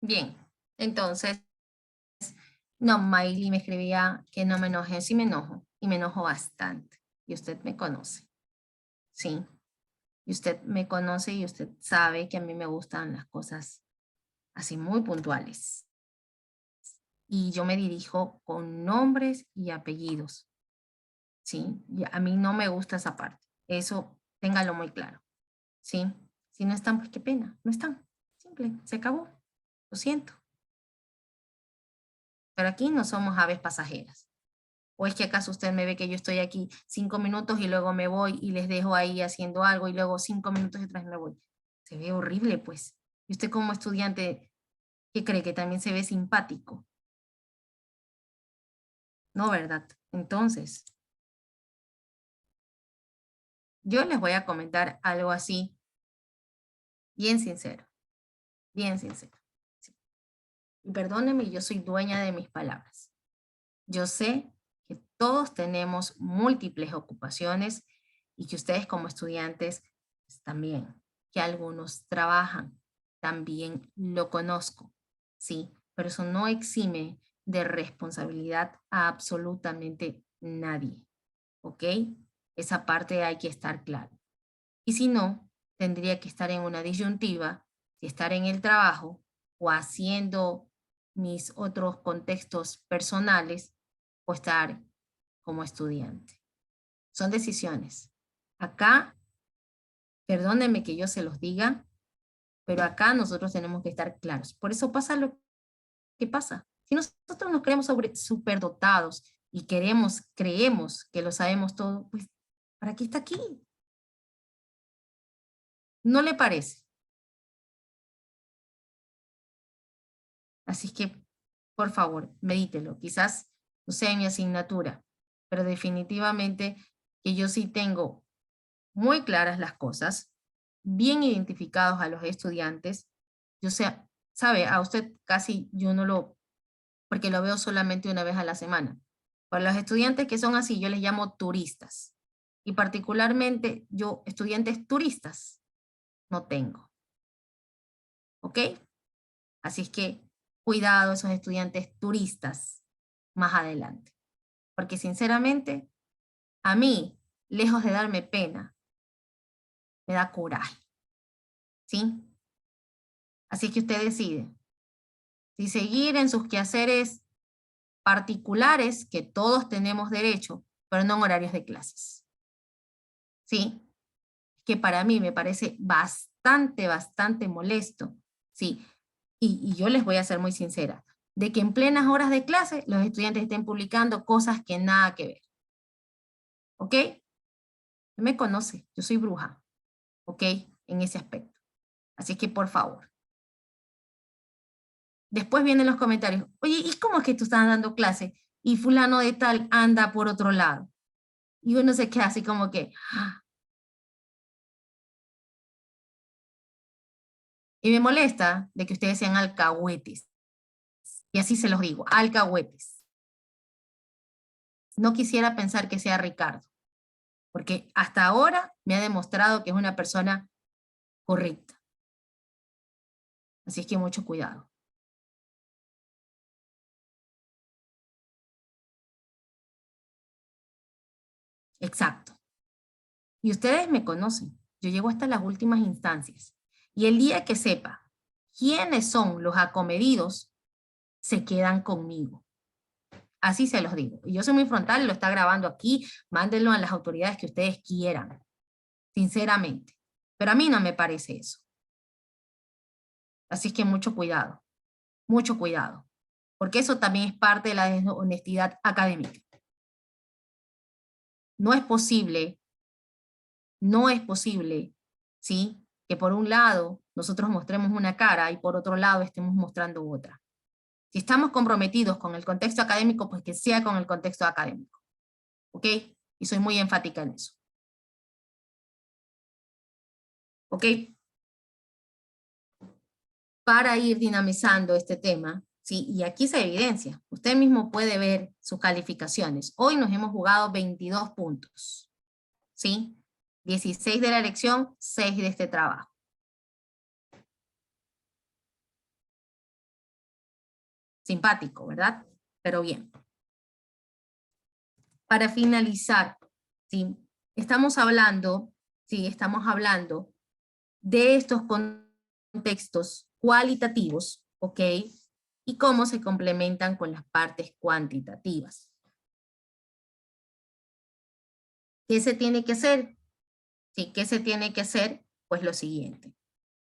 Bien, entonces, no, Miley me escribía que no me enoje, sí me enojo, y me enojo bastante. Y usted me conoce, ¿sí? Y usted me conoce y usted sabe que a mí me gustan las cosas así muy puntuales. Y yo me dirijo con nombres y apellidos, ¿sí? Y a mí no me gusta esa parte. Eso, téngalo muy claro, ¿sí? Si no están, pues qué pena, no están. Simple, se acabó. Lo siento. Pero aquí no somos aves pasajeras. ¿O es que acaso usted me ve que yo estoy aquí 5 minutos y luego me voy y les dejo ahí haciendo algo y luego 5 minutos y otra vez me voy? Se ve horrible, pues. Y usted como estudiante, ¿qué cree? Que también se ve simpático. No, ¿verdad? Entonces, yo les voy a comentar algo así, bien sincero, bien sincero. Sí. Y perdónenme, yo soy dueña de mis palabras. Yo sé que todos tenemos múltiples ocupaciones y que ustedes como estudiantes pues, también, que algunos trabajan, también lo conozco, sí, pero eso no exime de responsabilidad a absolutamente nadie, ¿ok? Esa parte hay que estar claro. Y si no, tendría que estar en una disyuntiva, si estar en el trabajo o haciendo mis otros contextos personales o estar como estudiante. Son decisiones. Acá, perdónenme que yo se los diga, pero acá nosotros tenemos que estar claros. Por eso pasa lo que pasa. Si nosotros nos creemos superdotados y creemos que lo sabemos todo, pues, ¿para qué está aquí? ¿No le parece? Así que, por favor, medítelo. Quizás no sea mi asignatura, pero definitivamente que yo sí tengo muy claras las cosas, bien identificados a los estudiantes. Yo sé, sabe, a usted casi yo no lo, porque lo veo solamente una vez a la semana. Para los estudiantes que son así, yo les llamo turistas. Y particularmente yo, estudiantes turistas, no tengo. ¿Ok? Así es que cuidado esos estudiantes turistas más adelante. Porque sinceramente, a mí, lejos de darme pena, me da coraje. ¿Sí? Así que usted decide si seguir en sus quehaceres particulares, que todos tenemos derecho, pero no en horarios de clases. ¿Sí? Que para mí me parece bastante molesto. Sí. Y yo les voy a ser muy sincera, de que en plenas horas de clase los estudiantes estén publicando cosas que nada que ver. ¿Ok? Me conoce, yo soy bruja. ¿Ok? En ese aspecto. Así que por favor. Después vienen los comentarios. Oye, ¿y cómo es que tú estás dando clase y fulano de tal anda por otro lado? Y uno se queda así como que... ¡ah! Y me molesta de que ustedes sean alcahuetes. Y así se los digo, alcahuetes. No quisiera pensar que sea Ricardo, porque hasta ahora me ha demostrado que es una persona correcta. Así es que mucho cuidado. Exacto. Y ustedes me conocen. Yo llego hasta las últimas instancias. Y el día que sepa quiénes son los acomedidos, se quedan conmigo. Así se los digo. Y yo soy muy frontal, lo está grabando aquí, mándenlo a las autoridades que ustedes quieran, sinceramente. Pero a mí no me parece eso. Así es que mucho cuidado, porque eso también es parte de la deshonestidad académica. No es posible, ¿sí? Que por un lado nosotros mostremos una cara y por otro lado estemos mostrando otra. Si estamos comprometidos con el contexto académico, pues que sea con el contexto académico. ¿Ok? Y soy muy enfática en eso. ¿Ok? Para ir dinamizando este tema, ¿sí? Y aquí se evidencia. Usted mismo puede ver sus calificaciones. Hoy nos hemos jugado 22 puntos, ¿sí? 16 de la lección, 6 de este trabajo. Simpático, ¿verdad? Pero bien. Para finalizar, ¿sí? Estamos hablando de estos contextos cualitativos, ¿ok? Y cómo se complementan con las partes cuantitativas. ¿Qué se tiene que hacer? Sí, ¿qué se tiene que hacer? Pues lo siguiente.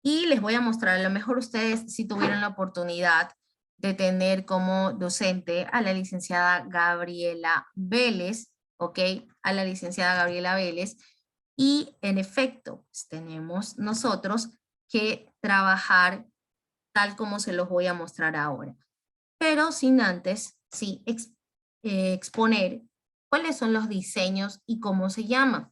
Y les voy a mostrar, a lo mejor ustedes si tuvieran la oportunidad de tener como docente a la licenciada Gabriela Vélez, ¿ok? A la licenciada Gabriela Vélez. Y en efecto, pues, tenemos nosotros que trabajar tal como se los voy a mostrar ahora. Pero sin antes, sí, exponer cuáles son los diseños y cómo se llaman.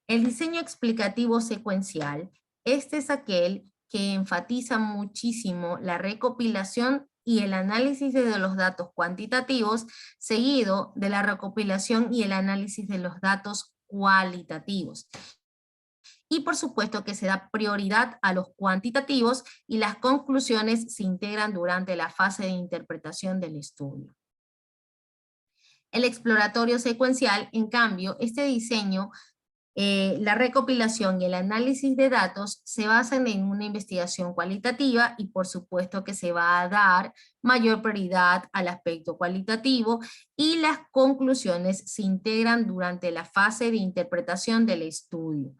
El diseño explicativo secuencial, este es aquel que enfatiza muchísimo la recopilación y el análisis de los datos cuantitativos, seguido de la recopilación y el análisis de los datos cualitativos. Y por supuesto que se da prioridad a los cuantitativos y las conclusiones se integran durante la fase de interpretación del estudio. El exploratorio secuencial, en cambio, este diseño, la recopilación y el análisis de datos se basan en una investigación cualitativa y por supuesto que se va a dar mayor prioridad al aspecto cualitativo y las conclusiones se integran durante la fase de interpretación del estudio.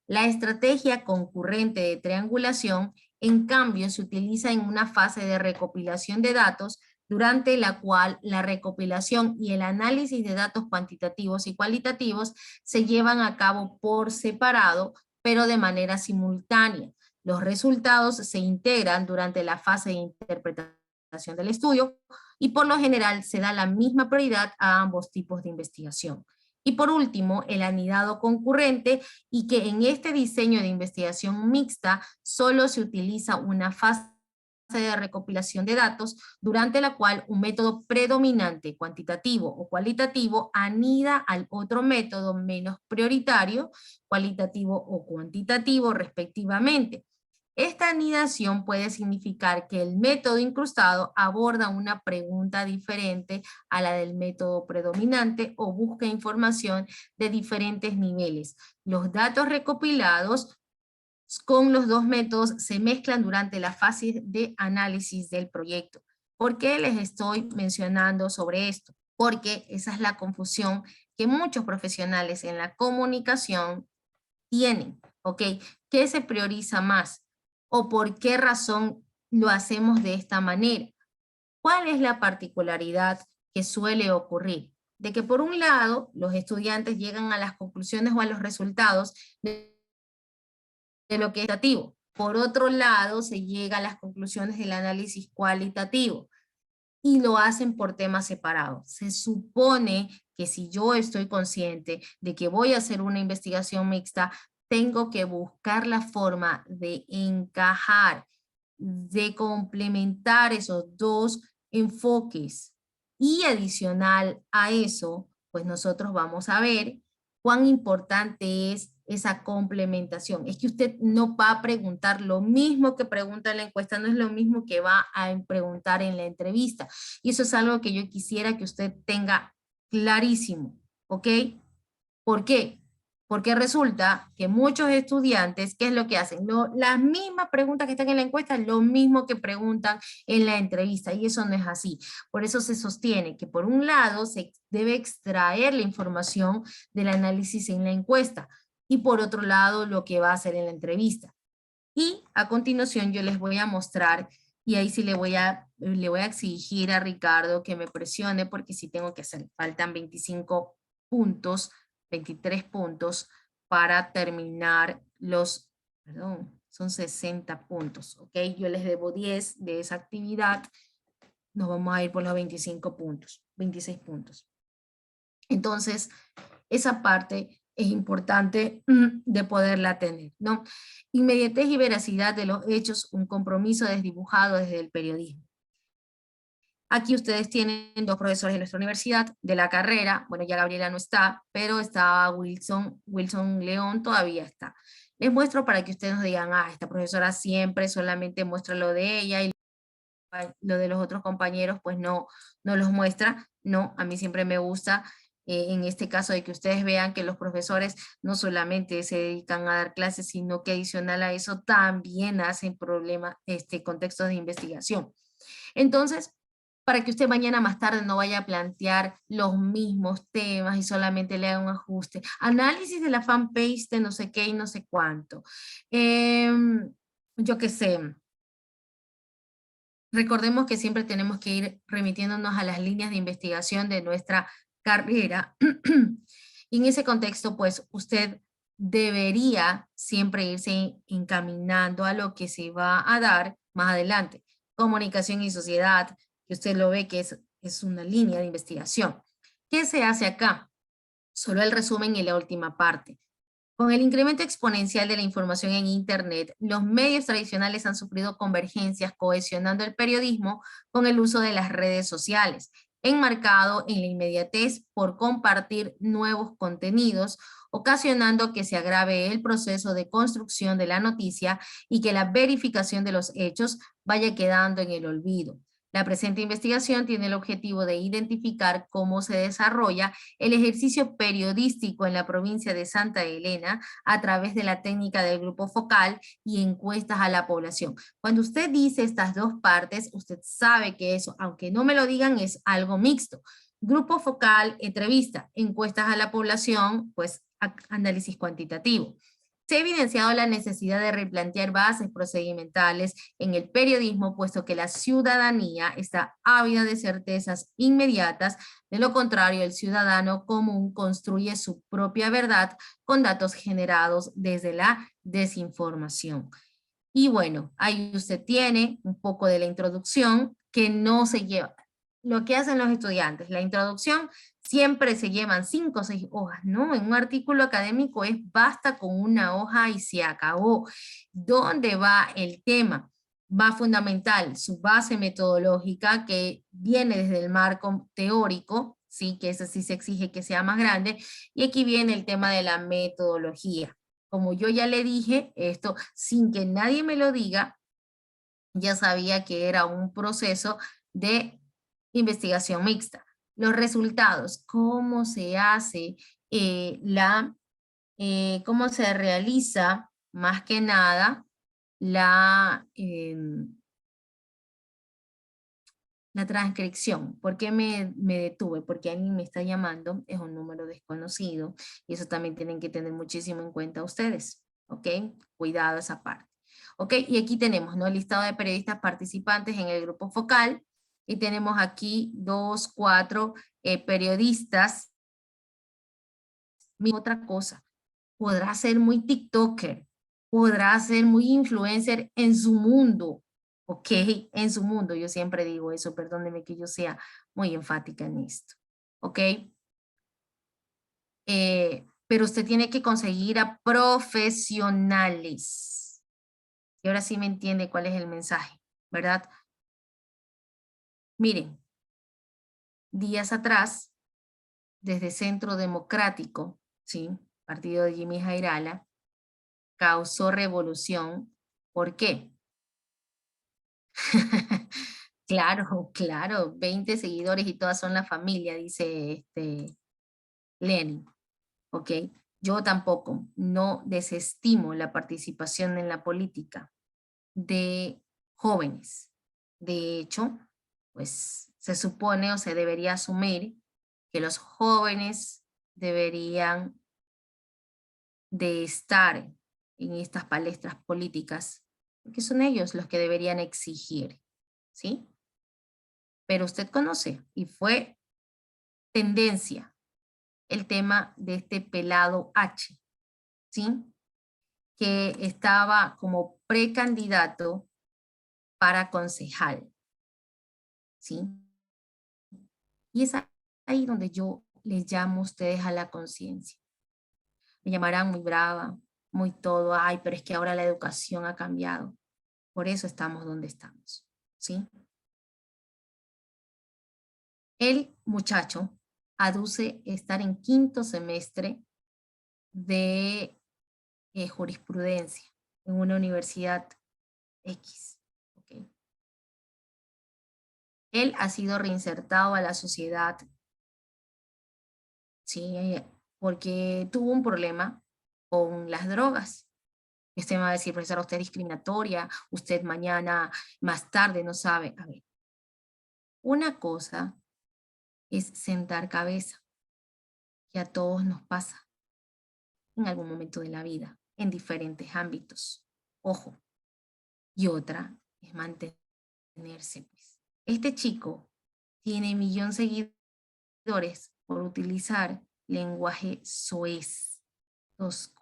La estrategia concurrente de triangulación, en cambio, se utiliza en una fase de recopilación de datos durante la cual la recopilación y el análisis de datos cuantitativos y cualitativos se llevan a cabo por separado, pero de manera simultánea. Los resultados se integran durante la fase de interpretación del estudio y por lo general se da la misma prioridad a ambos tipos de investigación. Y por último, el anidado concurrente, y que en este diseño de investigación mixta solo se utiliza una fase de recopilación de datos, durante la cual un método predominante, cuantitativo o cualitativo, anida al otro método menos prioritario, cualitativo o cuantitativo, respectivamente. Esta anidación puede significar que el método incrustado aborda una pregunta diferente a la del método predominante o busca información de diferentes niveles. Los datos recopilados con los dos métodos se mezclan durante la fase de análisis del proyecto. ¿Por qué les estoy mencionando sobre esto? Porque esa es la confusión que muchos profesionales en la comunicación tienen, ¿ok? ¿Qué se prioriza más? ¿O por qué razón lo hacemos de esta manera? ¿Cuál es la particularidad que suele ocurrir? De que por un lado, los estudiantes llegan a las conclusiones o a los resultados de lo que es cualitativo. Por otro lado, se llega a las conclusiones del análisis cualitativo y lo hacen por temas separados. Se supone que si yo estoy consciente de que voy a hacer una investigación mixta, tengo que buscar la forma de encajar, de complementar esos dos enfoques. Y adicional a eso, pues nosotros vamos a ver cuán importante es esa complementación. Es que usted no va a preguntar lo mismo que pregunta en la encuesta, no es lo mismo que va a preguntar en la entrevista. Y eso es algo que yo quisiera que usted tenga clarísimo, ¿ok? ¿Por qué? Porque resulta que muchos estudiantes, ¿qué es lo que hacen? Las mismas preguntas que están en la encuesta, lo mismo que preguntan en la entrevista, y eso no es así. Por eso se sostiene que por un lado se debe extraer la información del análisis en la encuesta, y por otro lado lo que va a hacer en la entrevista. Y a continuación yo les voy a mostrar, y ahí sí le voy a exigir a Ricardo que me presione, porque sí tengo que hacer, faltan 25 puntos, 23 puntos para terminar son 60 puntos, ¿ok? Yo les debo 10 de esa actividad, nos vamos a ir por los 25 puntos, 26 puntos. Entonces, esa parte es importante de poderla tener, ¿no? Inmediatez y veracidad de los hechos, un compromiso desdibujado desde el periodismo. Aquí ustedes tienen dos profesores de nuestra universidad, de la carrera, bueno ya Gabriela no está, pero está Wilson León todavía está. Les muestro para que ustedes nos digan, esta profesora siempre solamente muestra lo de ella y lo de los otros compañeros pues no los muestra. No, a mí siempre me gusta en este caso de que ustedes vean que los profesores no solamente se dedican a dar clases, sino que adicional a eso también hacen contextos de investigación. Entonces, para que usted mañana más tarde no vaya a plantear los mismos temas y solamente le haga un ajuste. Análisis de la fanpage de no sé qué y no sé cuánto. Yo qué sé. Recordemos que siempre tenemos que ir remitiéndonos a las líneas de investigación de nuestra carrera. Y en ese contexto, pues usted debería siempre irse encaminando a lo que se va a dar más adelante. Comunicación y sociedad, que usted lo ve que es una línea de investigación. ¿Qué se hace acá? Solo el resumen y la última parte. Con el incremento exponencial de la información en Internet, los medios tradicionales han sufrido convergencias cohesionando el periodismo con el uso de las redes sociales, enmarcado en la inmediatez por compartir nuevos contenidos, ocasionando que se agrave el proceso de construcción de la noticia y que la verificación de los hechos vaya quedando en el olvido. La presente investigación tiene el objetivo de identificar cómo se desarrolla el ejercicio periodístico en la provincia de Santa Elena a través de la técnica del grupo focal y encuestas a la población. Cuando usted dice estas dos partes, usted sabe que eso, aunque no me lo digan, es algo mixto. Grupo focal, entrevista, encuestas a la población, pues análisis cuantitativo. Se ha evidenciado la necesidad de replantear bases procedimentales en el periodismo, puesto que la ciudadanía está ávida de certezas inmediatas. De lo contrario, el ciudadano común construye su propia verdad con datos generados desde la desinformación. Y bueno, ahí usted tiene un poco de la introducción que no se lleva. Lo que hacen los estudiantes, la introducción siempre se llevan 5 o 6 hojas, ¿no? En un artículo académico basta con una hoja y se acabó. ¿Dónde va el tema? Va fundamental su base metodológica que viene desde el marco teórico, sí, que eso sí se exige que sea más grande, y aquí viene el tema de la metodología. Como yo ya le dije, esto sin que nadie me lo diga, ya sabía que era un proceso de investigación mixta. Los resultados, cómo se hace cómo se realiza más que nada la transcripción. ¿Por qué me detuve? Porque alguien me está llamando, es un número desconocido y eso también tienen que tener muchísimo en cuenta ustedes, ¿ok? Cuidado esa parte. ¿Ok? Y aquí tenemos, ¿no? El listado de periodistas participantes en el grupo focal y tenemos aquí 2, 4 periodistas. Otra cosa, podrá ser muy TikToker, podrá ser muy influencer en su mundo, ¿ok? En su mundo, yo siempre digo eso, perdónenme que yo sea muy enfática en esto, ¿ok? Pero usted tiene que conseguir a profesionales. Y ahora sí me entiende cuál es el mensaje, ¿verdad? Miren, días atrás, desde Centro Democrático, ¿sí? Partido de Jimmy Jairala, causó revolución. ¿Por qué? Claro, claro, 20 seguidores y todas son la familia, dice Lenin, ¿ok? Yo tampoco, no desestimo la participación en la política de jóvenes. De hecho, pues se supone o se debería asumir que los jóvenes deberían de estar en estas palestras políticas, porque son ellos los que deberían exigir, ¿sí? Pero usted conoce, y fue tendencia, el tema de este pelado H, ¿sí? Que estaba como precandidato para concejal, ¿sí? Y es ahí donde yo les llamo a ustedes a la conciencia. Me llamarán muy brava, muy todo, ay, pero es que ahora la educación ha cambiado. Por eso estamos donde estamos, ¿sí? El muchacho aduce estar en 5º semestre de jurisprudencia en una universidad X. ¿Okay? Él ha sido reinsertado a la sociedad, ¿sí? Porque tuvo un problema con las drogas. Y usted me va a decir, profesora, usted es discriminatoria, usted mañana, más tarde, no sabe. A ver, una cosa es sentar cabeza, que a todos nos pasa en algún momento de la vida, en diferentes ámbitos. Ojo. Y otra es mantenerse, pues. Este chico tiene 1.000.000 seguidores por utilizar lenguaje soez, tosco.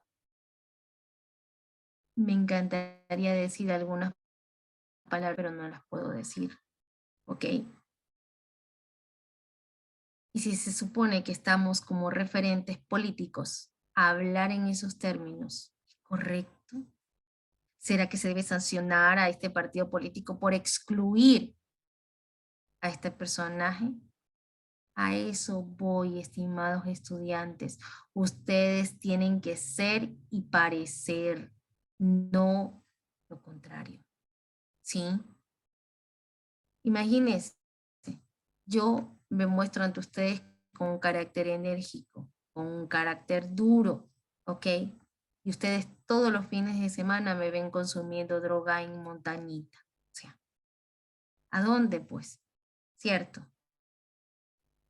Me encantaría decir algunas palabras, pero no las puedo decir, ¿ok? Y si se supone que estamos como referentes políticos a hablar en esos términos, ¿es correcto? ¿Será que se debe sancionar a este partido político por excluir a este personaje? A eso voy, estimados estudiantes. Ustedes tienen que ser y parecer, no lo contrario. ¿Sí? Imagínense, yo me muestro ante ustedes con un carácter enérgico, con un carácter duro, ¿ok? Y ustedes todos los fines de semana me ven consumiendo droga en montañita. O sea, ¿a dónde pues? ¿Cierto?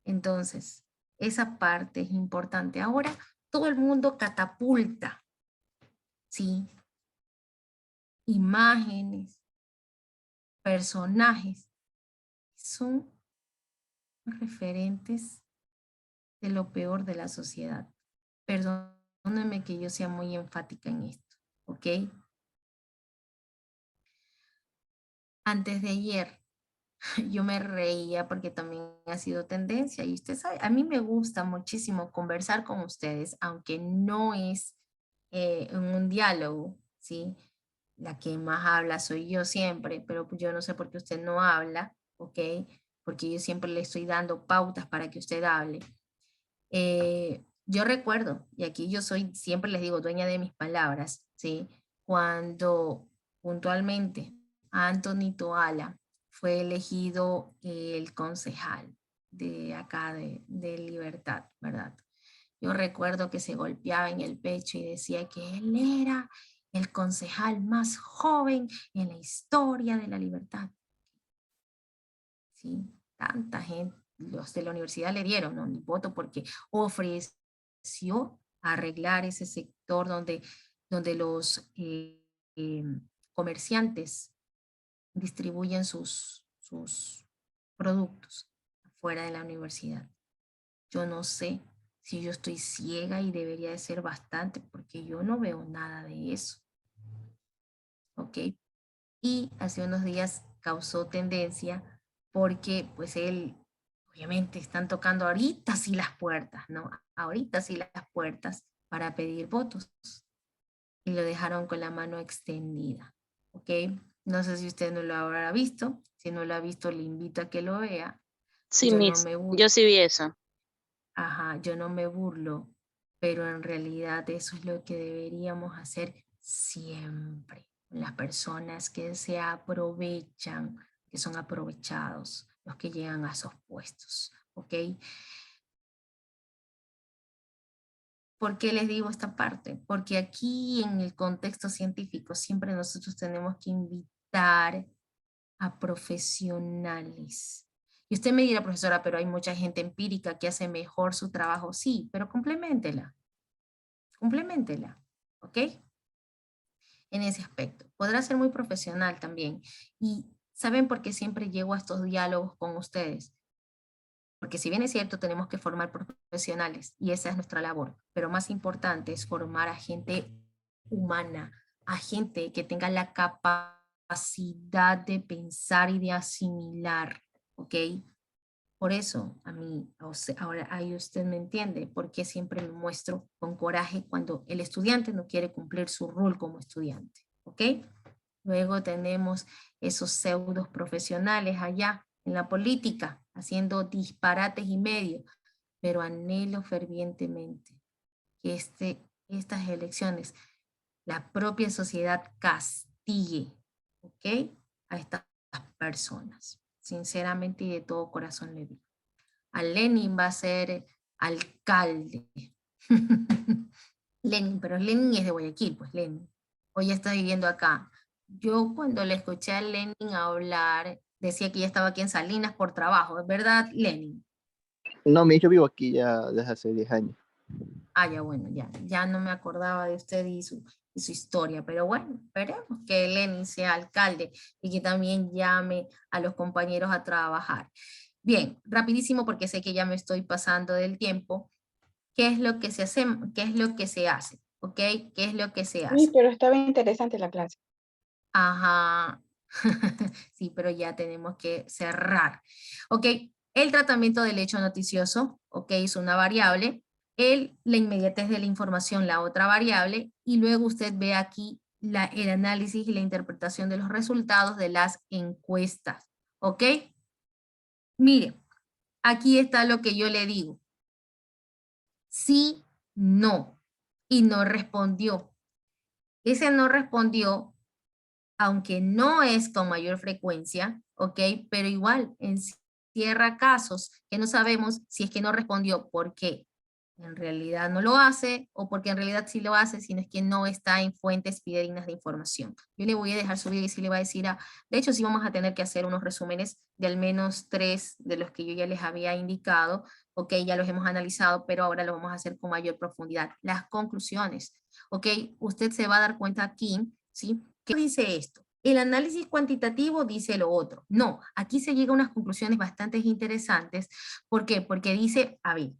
Entonces, esa parte es importante. Ahora, todo el mundo catapulta, ¿sí? Imágenes, personajes, son referentes de lo peor de la sociedad. Perdónenme que yo sea muy enfática en esto, ¿ok? Antes de ayer, yo me reía porque también ha sido tendencia y usted sabe, a mí me gusta muchísimo conversar con ustedes, aunque no es en un diálogo, ¿sí? La que más habla soy yo siempre, pero yo no sé por qué usted no habla, ¿ok? Porque yo siempre le estoy dando pautas para que usted hable. Yo recuerdo, y aquí yo soy, siempre les digo, dueña de mis palabras, ¿sí? Cuando puntualmente Anthony Toala fue elegido el concejal de acá de Libertad, ¿verdad? Yo recuerdo que se golpeaba en el pecho y decía que él era el concejal más joven en la historia de la Libertad. ¿Sí? Tanta gente, los de la universidad le dieron, ¿no?, el voto porque ofreció arreglar ese sector donde los comerciantes distribuyen sus productos fuera de la universidad. Yo no sé si yo estoy ciega y debería de ser bastante porque yo no veo nada de eso. ¿Ok? Y hace unos días causó tendencia porque pues él, obviamente están tocando ahorita sí las puertas, ¿no? Ahorita sí las puertas para pedir votos. Y lo dejaron con la mano extendida, ¿ok? No sé si usted no lo habrá visto. Si no lo ha visto, le invito a que lo vea. Sí, Yo no Miss, me burlo. yo sí vi eso. Ajá, yo no me burlo, pero en realidad eso es lo que deberíamos hacer siempre. Las personas que se aprovechan, que son aprovechados, los que llegan a esos puestos, ¿ok? ¿Por qué les digo esta parte? Porque aquí en el contexto científico siempre nosotros tenemos que invitar a profesionales. Y usted me dirá, profesora, pero hay mucha gente empírica que hace mejor su trabajo. Sí, pero compleméntela, ¿ok? En ese aspecto. Podrá ser muy profesional también. Y ¿saben por qué siempre llego a estos diálogos con ustedes? Porque si bien es cierto, tenemos que formar profesionales y esa es nuestra labor, pero más importante es formar a gente humana, a gente que tenga la capacidad de pensar y de asimilar, ¿ok? Por eso, a mí, ahora ahí usted me entiende, porque siempre me muestro con coraje cuando el estudiante no quiere cumplir su rol como estudiante, ¿ok? Luego tenemos esos pseudos profesionales allá en la política, haciendo disparates y medio, pero anhelo fervientemente que estas elecciones, la propia sociedad castigue, ¿ok? A estas personas. sinceramente y de todo corazón le digo. A Lenin va a ser alcalde. Lenin, pero Lenin es de Guayaquil, pues Lenin. Hoy ya está viviendo acá. Yo cuando le escuché a Lenin hablar, decía que ya estaba aquí en Salinas por trabajo, ¿es verdad, Lenin? No, yo vivo aquí ya desde hace 10 años. Ah, ya bueno, ya no me acordaba de usted y su historia, pero bueno, esperemos que Lenin sea alcalde y que también llame a los compañeros a trabajar. Bien, rapidísimo porque sé que ya me estoy pasando del tiempo. ¿Qué es lo que se hace? ¿Qué es lo que se hace? ¿Ok? ¿Qué es lo que se hace? Pero estaba interesante la clase. Ajá. Sí, pero ya tenemos que cerrar. Ok, el tratamiento del hecho noticioso, ok, es una variable. La inmediatez de la información, la otra variable. Y luego usted ve aquí el análisis y la interpretación de los resultados de las encuestas. Ok. Mire, aquí está lo que yo le digo. Sí, no. Y no respondió. Ese no respondió, aunque no es con mayor frecuencia, ¿ok? Pero igual encierra casos que no sabemos si es que no respondió porque en realidad no lo hace o porque en realidad sí lo hace, sino es que no está en fuentes fidedignas de información. Yo le voy a dejar su video y sí le voy a decir, de hecho sí vamos a tener que hacer unos resúmenes de al menos 3 de los que yo ya les había indicado, ok, ya los hemos analizado, pero ahora lo vamos a hacer con mayor profundidad. Las conclusiones, ok, usted se va a dar cuenta aquí, ¿sí? ¿Qué dice esto? El análisis cuantitativo dice lo otro. No, aquí se llega a unas conclusiones bastante interesantes. ¿Por qué? Porque dice, a ver,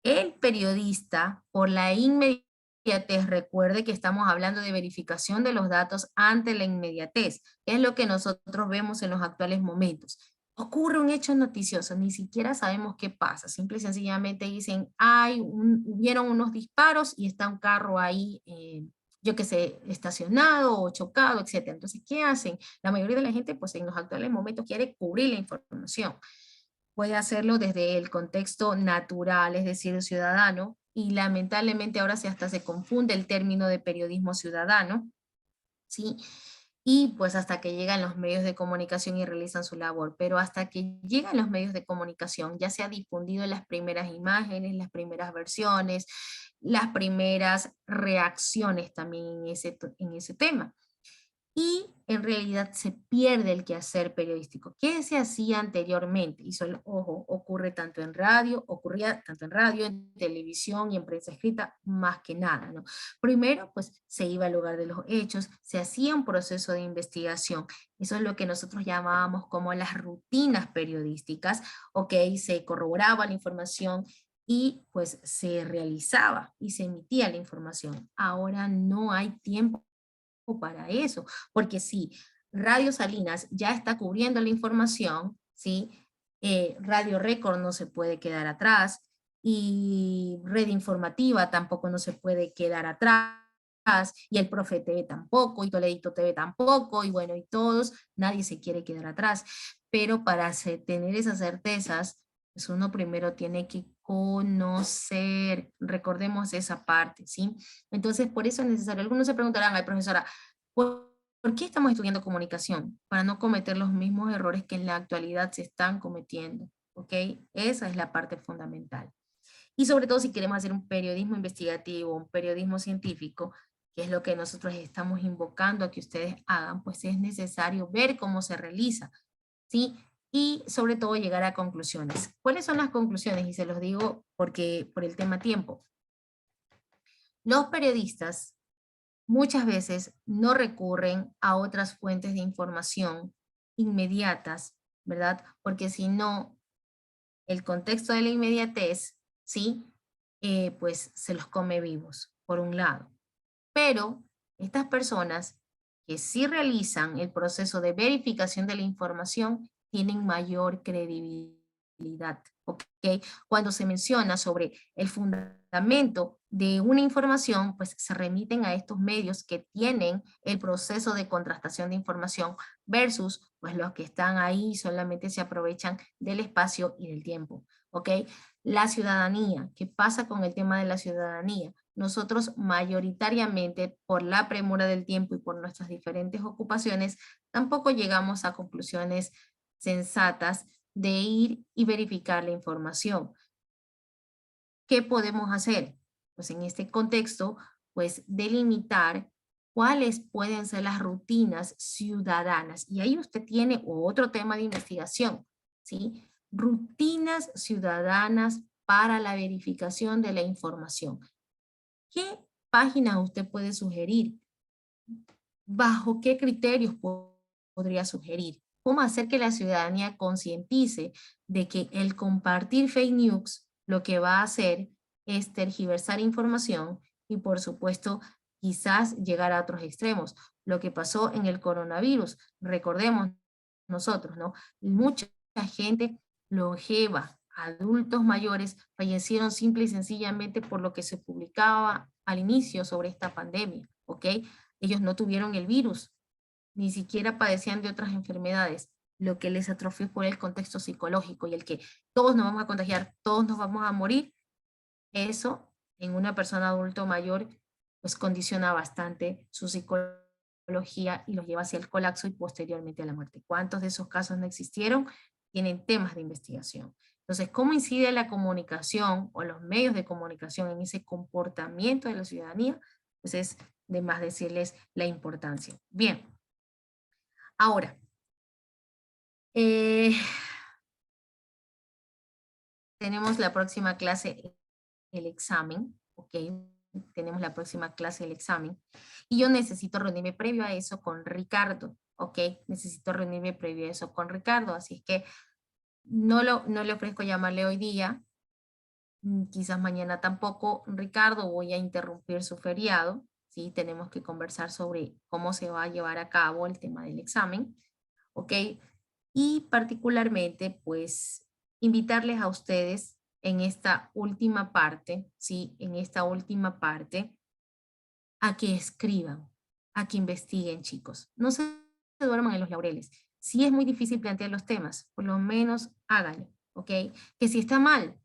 el periodista, por la inmediatez, recuerde que estamos hablando de verificación de los datos ante la inmediatez, que es lo que nosotros vemos en los actuales momentos. Ocurre un hecho noticioso, ni siquiera sabemos qué pasa, simple y sencillamente dicen, hubieron unos disparos y está un carro ahí, yo qué sé, estacionado o chocado, etc. Entonces, ¿qué hacen? La mayoría de la gente, pues en los actuales momentos quiere cubrir la información. Puede hacerlo desde el contexto natural, es decir, ciudadano, y lamentablemente ahora hasta se confunde el término de periodismo ciudadano, ¿sí? Y pues hasta que llegan los medios de comunicación y realizan su labor, pero hasta que llegan los medios de comunicación ya se ha difundido las primeras imágenes, las primeras versiones, las primeras reacciones también en ese tema. Y en realidad se pierde el quehacer periodístico. ¿Qué se hacía anteriormente? Y solo, ojo, ocurría tanto en radio, en televisión y en prensa escrita, más que nada, ¿no? Primero, pues se iba al lugar de los hechos, se hacía un proceso de investigación. Eso es lo que nosotros llamábamos como las rutinas periodísticas, ok, se corroboraba la información y pues se realizaba y se emitía la información. Ahora no hay tiempo para eso, porque si Radio Salinas ya está cubriendo la información, ¿sí? Radio Récord no se puede quedar atrás y Red Informativa tampoco no se puede quedar atrás y el Profe TV tampoco y Toledito TV tampoco y bueno, y todos, nadie se quiere quedar atrás, pero para tener esas certezas, pues uno primero tiene que conocer, recordemos esa parte, ¿sí? Entonces, por eso es necesario. Algunos se preguntarán, ay, profesora, ¿por qué estamos estudiando comunicación? Para no cometer los mismos errores que en la actualidad se están cometiendo, ¿ok? Esa es la parte fundamental. Y sobre todo si queremos hacer un periodismo investigativo, un periodismo científico, que es lo que nosotros estamos invocando a que ustedes hagan, pues es necesario ver cómo se realiza, ¿sí? Y sobre todo llegar a conclusiones. ¿Cuáles son las conclusiones? Y se los digo porque por el tema tiempo. Los periodistas muchas veces no recurren a otras fuentes de información inmediatas, ¿verdad? Porque si no, el contexto de la inmediatez, ¿sí? Pues se los come vivos, por un lado. Pero estas personas que sí realizan el proceso de verificación de la información tienen mayor credibilidad, ¿ok? Cuando se menciona sobre el fundamento de una información, pues se remiten a estos medios que tienen el proceso de contrastación de información versus pues los que están ahí solamente se aprovechan del espacio y del tiempo, ¿ok? La ciudadanía, ¿qué pasa con el tema de la ciudadanía? Nosotros mayoritariamente por la premura del tiempo y por nuestras diferentes ocupaciones, tampoco llegamos a conclusiones sensatas de ir y verificar la información. ¿Qué podemos hacer? Pues en este contexto, pues delimitar cuáles pueden ser las rutinas ciudadanas. Y ahí usted tiene otro tema de investigación, ¿sí? Rutinas ciudadanas para la verificación de la información. ¿Qué páginas usted puede sugerir? ¿Bajo qué criterios podría sugerir? ¿Cómo hacer que la ciudadanía concientice de que el compartir fake news lo que va a hacer es tergiversar información y, por supuesto, quizás llegar a otros extremos? Lo que pasó en el coronavirus, recordemos nosotros, ¿no? Mucha gente longeva, adultos mayores, fallecieron simple y sencillamente por lo que se publicaba al inicio sobre esta pandemia, ¿ok? Ellos no tuvieron el virus, ni siquiera padecían de otras enfermedades. Lo que les atrofió fue el contexto psicológico y el que todos nos vamos a contagiar, todos nos vamos a morir. Eso en una persona adulto mayor pues condiciona bastante su psicología y los lleva hacia el colapso y posteriormente a la muerte. ¿Cuántos de esos casos no existieron? Tienen temas de investigación. Entonces, ¿cómo incide la comunicación o los medios de comunicación en ese comportamiento de la ciudadanía? Pues es de más decirles la importancia. Bien, ahora, tenemos la próxima clase, el examen, ¿ok? Tenemos la próxima clase, el examen, y yo necesito reunirme previo a eso con Ricardo, ¿ok? Necesito reunirme previo a eso con Ricardo, así es que no le ofrezco llamarle hoy día, quizás mañana tampoco, Ricardo, voy a interrumpir su feriado, ¿sí? Tenemos que conversar sobre cómo se va a llevar a cabo el tema del examen, ¿ok? Y particularmente, pues, invitarles a ustedes en esta última parte, ¿sí? En esta última parte, a que escriban, a que investiguen, chicos. No se duerman en los laureles. Si es muy difícil plantear los temas, por lo menos háganlo, ¿ok? Que si está mal,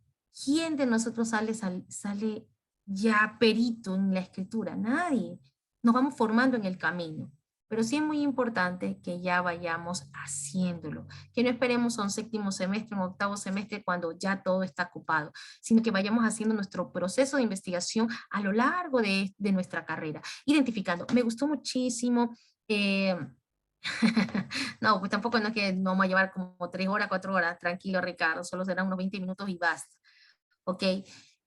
¿quién de nosotros sale ya perito en la escritura? Nadie. Nos vamos formando en el camino. Pero sí es muy importante que ya vayamos haciéndolo, que no esperemos a un séptimo semestre, un octavo semestre cuando ya todo está ocupado, sino que vayamos haciendo nuestro proceso de investigación a lo largo de nuestra carrera, identificando. Me gustó muchísimo. No, pues tampoco no es que nos vamos a llevar como 3 horas, 4 horas, tranquilo Ricardo, solo serán unos 20 minutos y basta, ¿ok?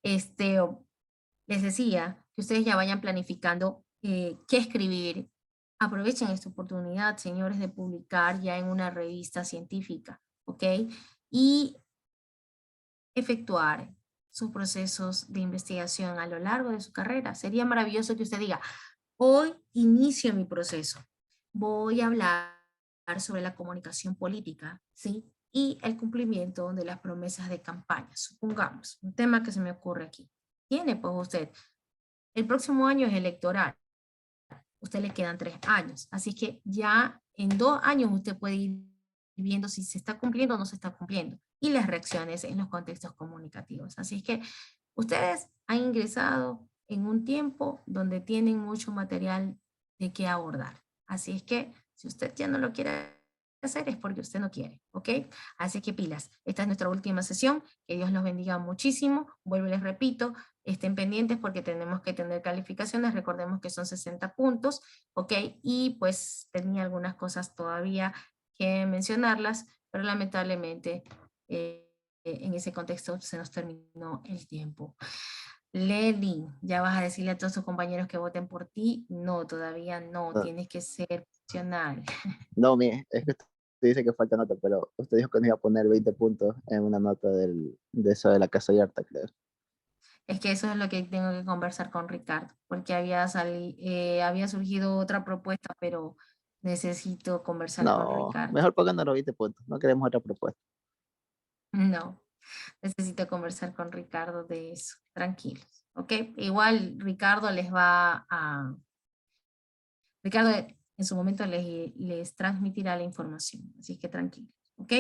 Les decía que ustedes ya vayan planificando qué escribir. Aprovechen esta oportunidad, señores, de publicar ya en una revista científica, ¿ok? Y efectuar sus procesos de investigación a lo largo de su carrera. Sería maravilloso que usted diga, hoy inicio mi proceso. Voy a hablar sobre la comunicación política, ¿sí? Y el cumplimiento de las promesas de campaña. Supongamos, un tema que se me ocurre aquí. Tiene pues usted, el próximo año es electoral. Usted le quedan 3 años. Así que ya en 2 años usted puede ir viendo si se está cumpliendo o no se está cumpliendo. Y las reacciones en los contextos comunicativos. Así que ustedes han ingresado en un tiempo donde tienen mucho material de qué abordar. Así es que si usted ya no lo quiere hacer es porque usted no quiere, ¿ok? Así que pilas, esta es nuestra última sesión, que Dios los bendiga muchísimo, vuelvo y les repito, estén pendientes porque tenemos que tener calificaciones, recordemos que son 60 puntos, ¿ok? Y pues tenía algunas cosas todavía que mencionarlas, pero lamentablemente en ese contexto se nos terminó el tiempo. Leli, ¿ya vas a decirle a todos tus compañeros que voten por ti? No, todavía no, No, tienes que ser profesional. no, es que usted dice que falta nota, pero usted dijo que nos iba a poner 20 puntos en una nota de eso de la Casa Yarta, creo. Es que eso es lo que tengo que conversar con Ricardo, porque había surgido otra propuesta, pero necesito conversar con No, Ricardo. mejor pónganos los 20 puntos, no queremos otra propuesta. No, necesito conversar con Ricardo de eso. Tranquilos, ¿ok? Igual Ricardo Ricardo en su momento les transmitirá la información, así que tranquilos, ¿ok?